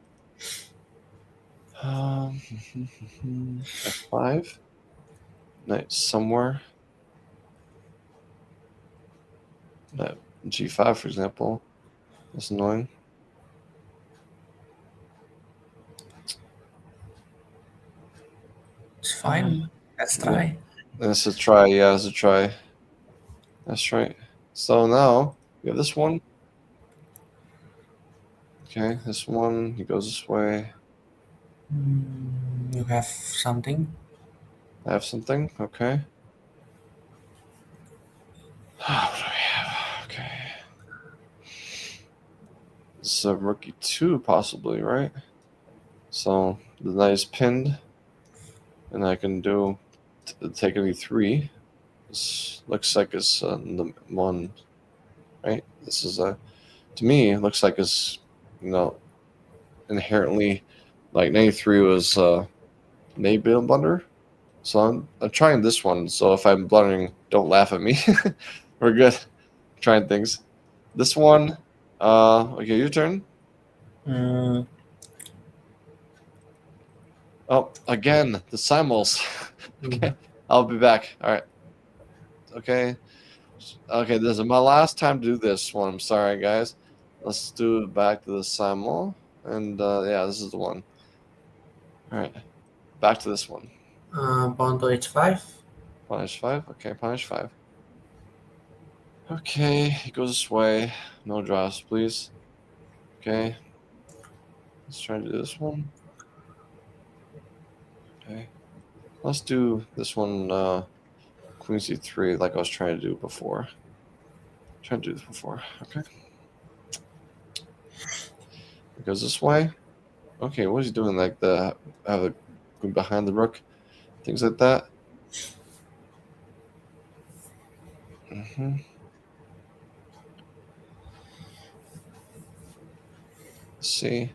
F5. Knight somewhere. Knight G5, for example. That's annoying. It's fine. Let's try. That's a try. Yeah, that's a try. That's right. So now we have this one. Okay, this one, he goes this way. You have something? I have something. Okay. What do we have? Okay. This is a rookie 2, possibly, right? So the knight is pinned, and I can do take any 3. This looks like it's the 1, right? This is a, to me, it looks like it's, inherently, like 93 was maybe a blunder. So I'm trying this one. So if I'm blundering, don't laugh at me. We're good. Trying things. This one, okay, your turn. Mm, Oh, again, the Simuls. Okay, I'll be back. All right. Okay. Okay, this is my last time to do this one. I'm sorry, guys. Let's do it back to the Simul. And yeah, this is the one. All right. Back to this one. Pawn to h5. Punish 5. Okay, punish 5. Okay, he goes this way. No draws, please. Okay. Let's try to do this one. Okay. Let's do this one, Queen C3, like I was trying to do before. Trying to do this before. Okay. It goes this way. Okay, what is he doing? Like have the queen behind the rook, things like that. Let's see.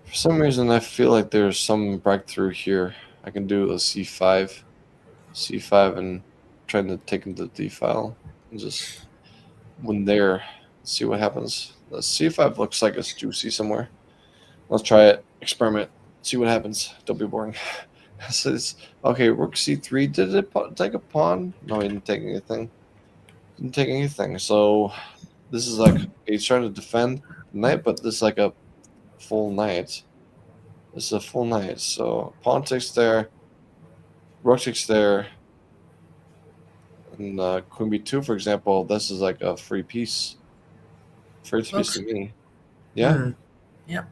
For some reason, I feel like there's some breakthrough here. I can do a C5, and trying to take into the D file, and just when there, see what happens. The C5 looks like it's juicy somewhere. Let's try it. Experiment. See what happens. Don't be boring. So okay, rook C3. Did it take a pawn? No, he didn't take anything. Didn't take anything. So this is like he's trying to defend the knight, but this is like a full knight. This is a full knight. So pawn takes there, rook takes there, and queen b2, for example. This is like a free piece. Free piece to me. Yeah. Yep.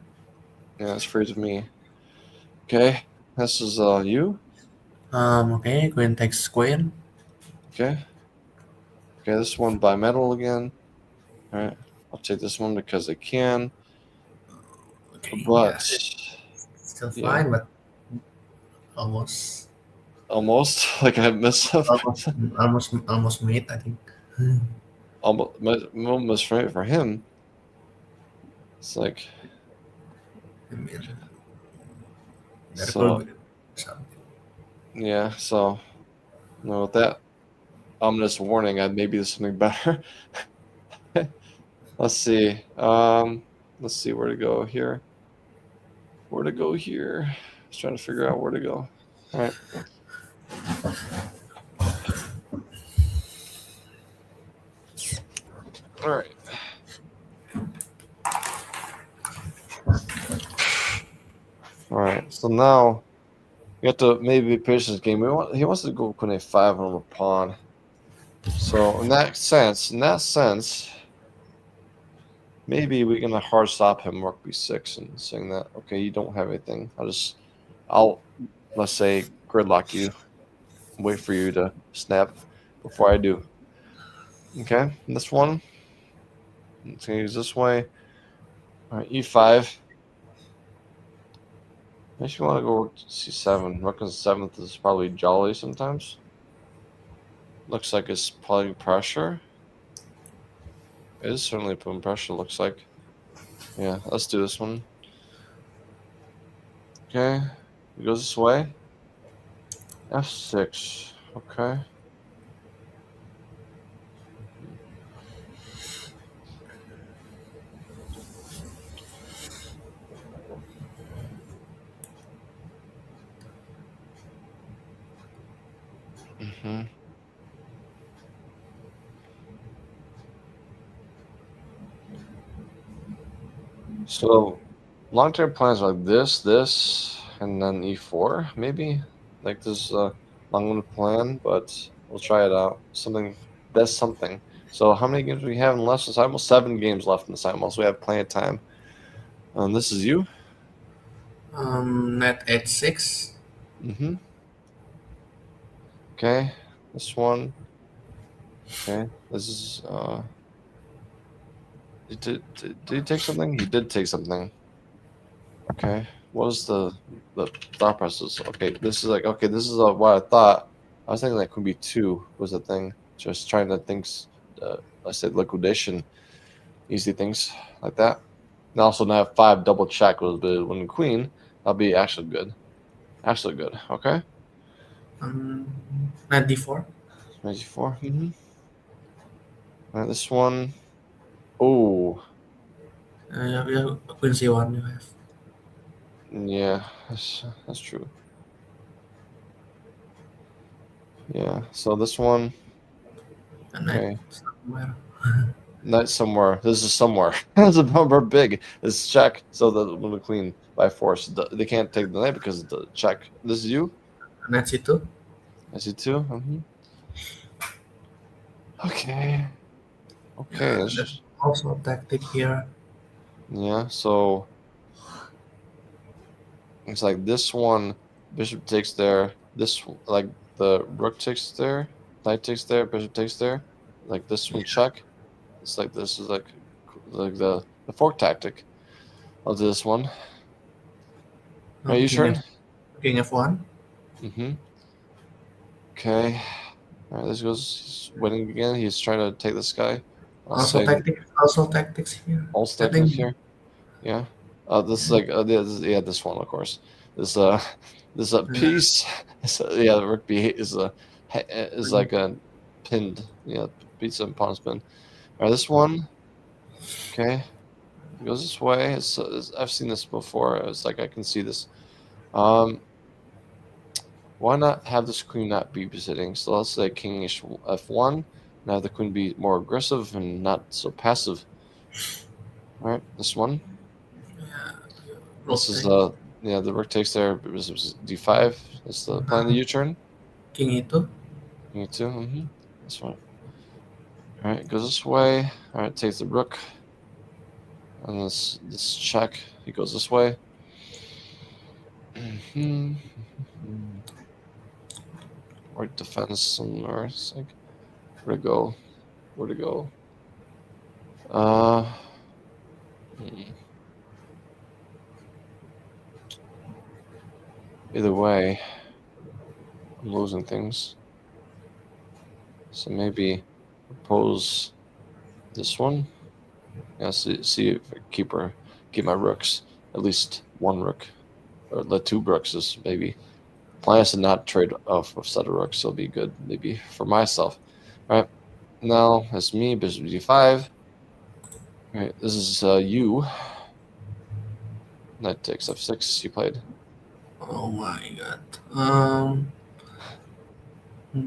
Yeah, it's free to me. Okay, this is you. Okay, queen takes queen. Okay. Okay, this one by metal again. All right, I'll take this one because I can. Okay, But still yeah, fine, but almost, almost like I messed up. almost made, I think. Almost right for him. It's like I mean, there so. could be something. Yeah, so with that ominous warning, maybe there's something better. Let's see. Let's see where to go here. Where to go here? I was trying to figure out where to go. All right. All right. All right. So now you have to maybe be patient this game. He wants to go queen a5 on a pawn. So in that sense, maybe we can hard stop him rook b6 and saying that okay, you don't have anything. I'll let's say gridlock you, wait for you to snap before I do. Okay, and this one. Let's use this way. All right, e5. Makes you want to go rook c7. Rook on 7th is probably jolly sometimes. Looks like it's putting pressure. It is certainly putting pressure, looks like. Yeah, let's do this one. Okay, it goes this way. f6. Okay. Mm-hmm. So long-term plans are like this, and then e4 maybe. Like this long plan, but we'll try it out. That's something. So how many games do we have left in Simul? 7 games left in the Simul, so we have plenty of time. This is you. Knight h6. Mm-hmm. Okay. This one. Okay. This is did he take something? He did take something. Okay. What was the thought process? Okay, this is like okay, this is what I thought. I was thinking that could be 2 was the thing. Just trying to think I said liquidation, easy things like that. And also now have 5 double check was the when the queen, that'll be actually good. Actually good. Okay. Knight d4. 94. Mm-hmm. All right, this one. Oh, Yeah, queen c1 you have. yeah, that's true. Yeah. So this one, And knight okay. somewhere. Not somewhere. This is somewhere. It's a number big. It's check. So the queen by force. They can't take the knight because of the check. This is you. Knight c2. I see 2. Mm-hmm. Okay. Okay. Yeah, It's there's just, also a tactic here. yeah. So it's like this one. Bishop takes there. Like the rook takes there. Knight takes there. Bishop takes there. Like this one check. It's like this is like the fork tactic. I'll do this one. Are you King, turn? king f1. Mm-hmm. Okay. All right, this goes. He's winning again. He's trying to take this guy. I'll Also say tactics. Also tactics here. all I tactics think here. Yeah. This is like yeah, this one of course. This this piece. Yeah, the rook b is like a pinned. Yeah, beats and pawn spin. All right, this one. Okay, it goes this way. I've seen this before. It's like I can see this. Um, Why not have this queen not be sitting? So let's say king f1. Now the queen be more aggressive and not so passive. All right, this one. yeah, This is rook yeah, the rook takes there. This is d5. That's the plan. The U-turn. king e2. King e2. Mm-hmm. This one. All right, goes this way. All right, takes the rook. And this check. He goes this way. Mm-hmm. Or defense somewhere. It's like where to go? Where to go? Hmm. Either way, I'm losing things. So maybe propose this one. Yeah, see if I keep my rooks. At least one rook. Or the 2 rooks is maybe. Plan is to not trade off a set of rooks, so it'll be good maybe for myself. Alright. Now it's me, bishop d5. Alright, this is you. Knight takes f6 you played. Oh my god.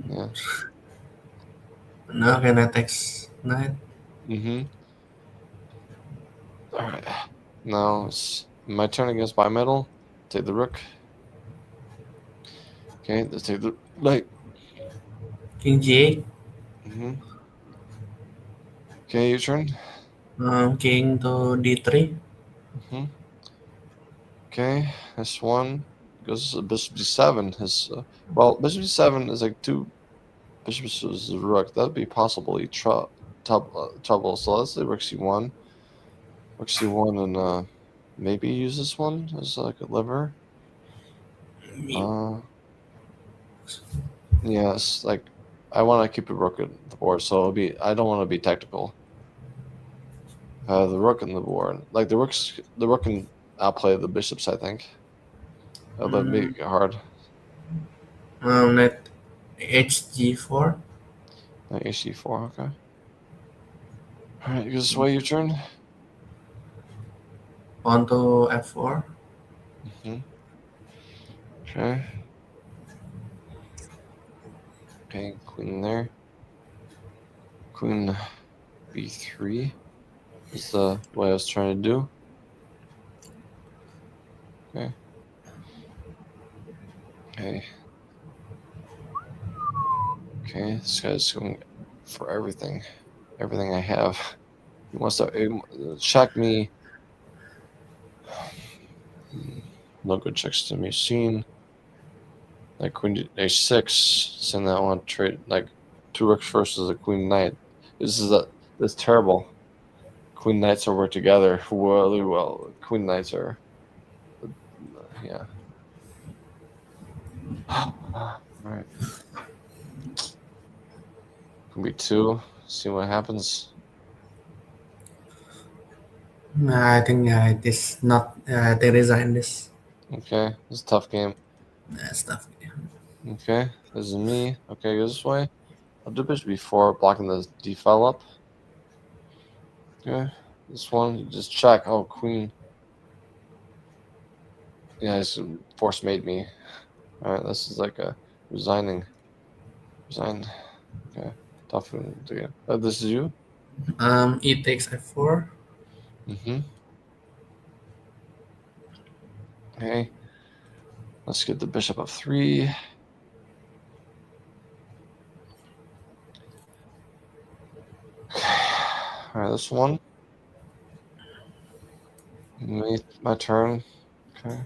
Yeah. Now can I text knight? Mm-hmm. Alright. Now it's my turn against bimetal. Take the rook. Okay, let's take the knight. King g8. Mm-hmm. Okay, your turn. King to d3. Mm-hmm. Okay, this one goes bishop d7. His well, bishop d7 is like 2 bishops is a rook. That'd be possibly trouble. So let's say rook c1, and maybe use this one as like a lever. Yes, like I want to keep the rook at the board, so I don't want to be tactical. The rook on the board, like the rook can outplay the bishops. I think that'd make it hard. Knight hg4. hg4, okay. All right, this way your turn. Pawn to f4. Mm-hmm. Okay. Okay, queen there. Queen b3 is the way I was trying to do. Okay. Okay. Okay, this guy's going for everything. Everything I have. He wants to check me. No good checks to be seen. Like queen a6, saying that I want to trade like 2 rooks versus a queen knight. This is terrible. Queen knights are work together really well. Queen knights are, yeah. All right. Can be 2. See what happens. I think it is not. They resign this Okay, this is a tough game. stuff. Okay, this is me. Okay, go this way. I'll do bishop b4, blocking the d file up. Okay, this one, you just check. Oh, queen. Yeah, it's force made me. All right, this is like a resigning. Resigned. Okay, tough to get. This is you. E takes f4. Mm-hmm. Okay, let's get the bishop up 3. All right, this one. My turn. Okay.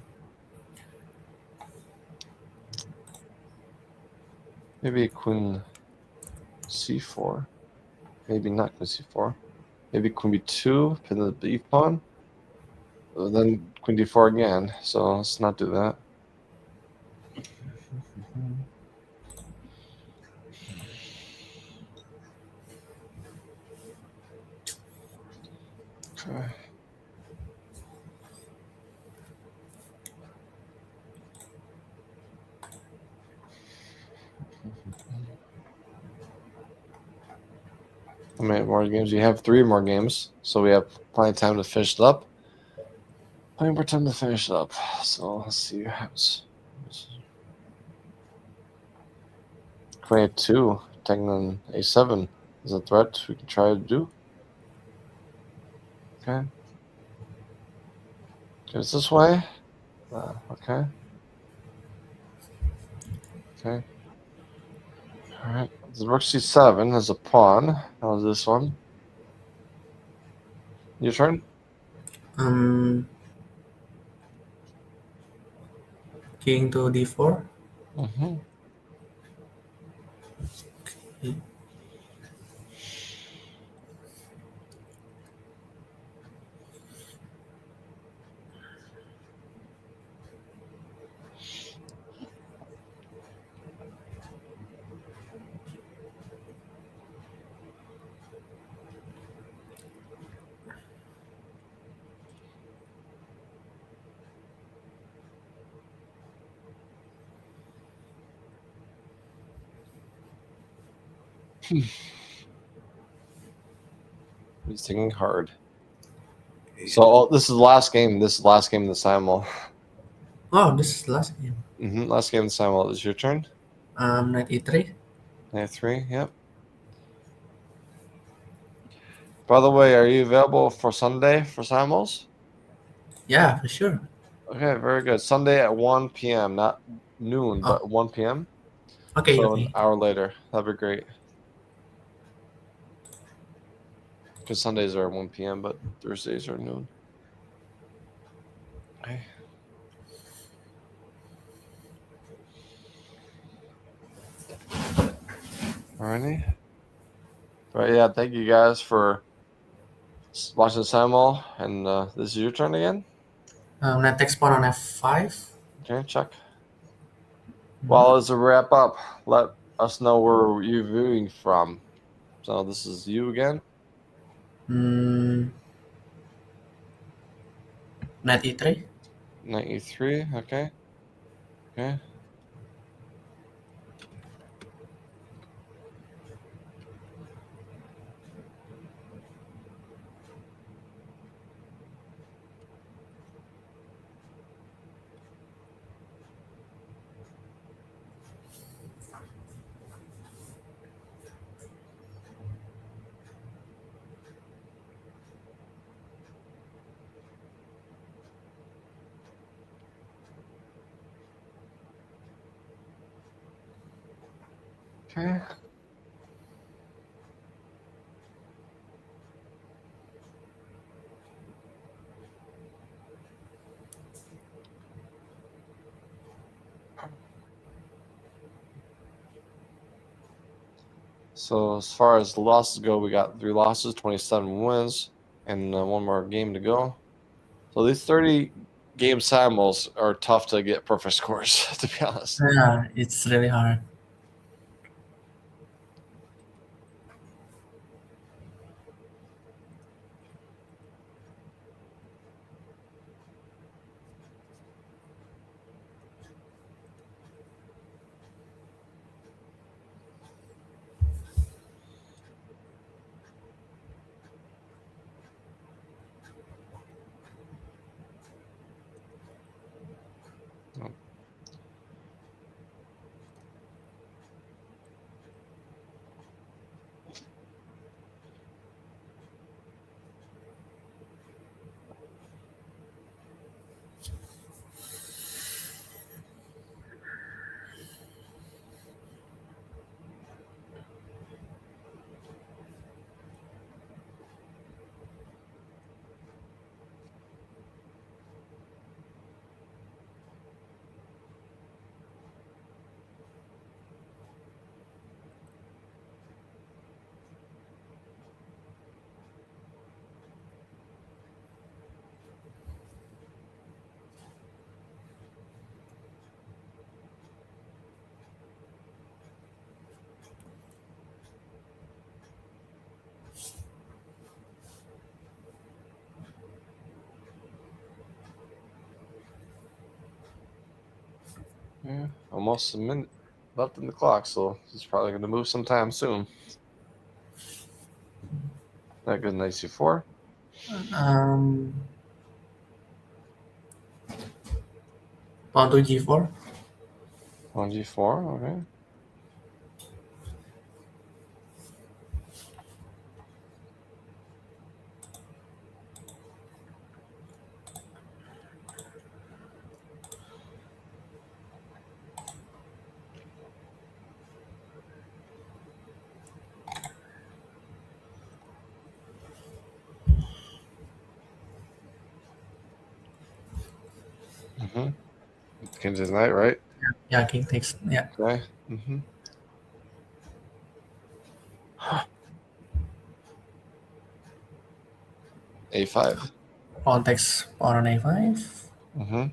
Maybe queen c4. Maybe not queen c4. Maybe queen b2, pin the b pawn. Then queen d4 again. So let's not do that. Okay. How many more games? You have 3 more games, so we have plenty of time to finish it up. Plenty more time to finish it up. So let's see what happens. Queen a2, taking on a7 is a threat we can try to do. Okay. Goes this way. Okay. Okay. All right. The rook c7 is a pawn. How's this one? Your turn. Um, King to d4. Mm-hmm. He's taking hard. So this is the last game. This is the last game of the Simul. Oh, this is the last game. Last game of the Simul. Is your turn? Knight e3. Knight 3. Yep. By the way, are you available for Sunday for Simuls? Yeah, for sure. Okay, very good. Sunday at 1 p.m. Not noon, Oh, but 1 p.m. okay, So an okay. hour later. That'd be great. Because Sundays are 1 p.m., but Thursdays are noon. Okay. Alrighty. All right, yeah, thank you guys for watching the Simul. And this is your turn again? Knight takes pawn on f5. Okay, check. Well, as a wrap up, let us know where you're viewing from. So this is you again. Knight e3. Knight e3. Okay. Okay. Okay. So as far as losses go, we got 3 losses, 27 wins, and one more game to go. So these 30 game simuls are tough to get perfect scores, to be honest. Yeah, it's really hard. Yeah, almost a minute left in the clock, so he's probably going to move sometime soon. That good, knight c4. Um, pawn to g4. On g4, okay. Mm-hmm. King to knight, right? Yeah, king takes. Yeah, Okay. Mm-hmm. a5. pawn takes pawn on a5. Mm-hmm.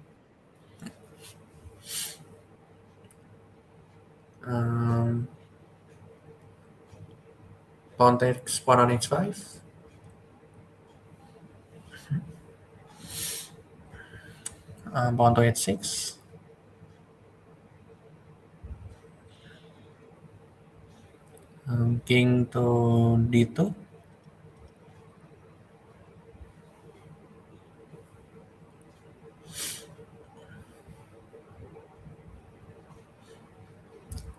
Um, pawn takes pawn on h5. Pawn to h6. King to d2.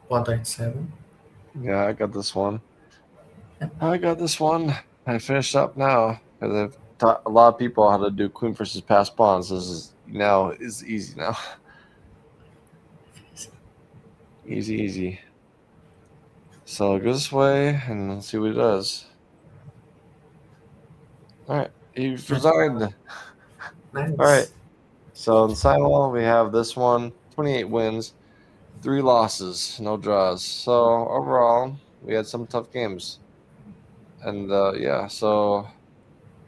Pawn to h7. Yeah, I got this one. Yep. I got this one. I finished up now because I've taught a lot of people how to do queen versus pass pawns. This is easy now. Easy. So go this way and let's see what he does. All right, he's resigned. Nice. All right. So in Simul, we have this one, 28 wins, 3 losses, no draws. So overall, we had some tough games. And yeah, so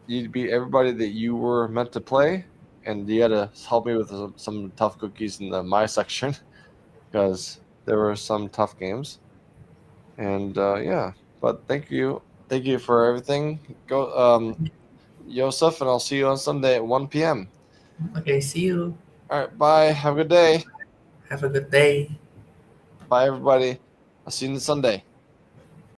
you beat everybody that you were meant to play, and you had to help me with some tough cookies in my section because there were some tough games. And yeah, but thank you for everything. Go, Joseph, and I'll see you on Sunday at 1 p.m. Okay, see you. All right, bye. Have a good day. Have a good day. Bye, everybody. I'll see you on Sunday.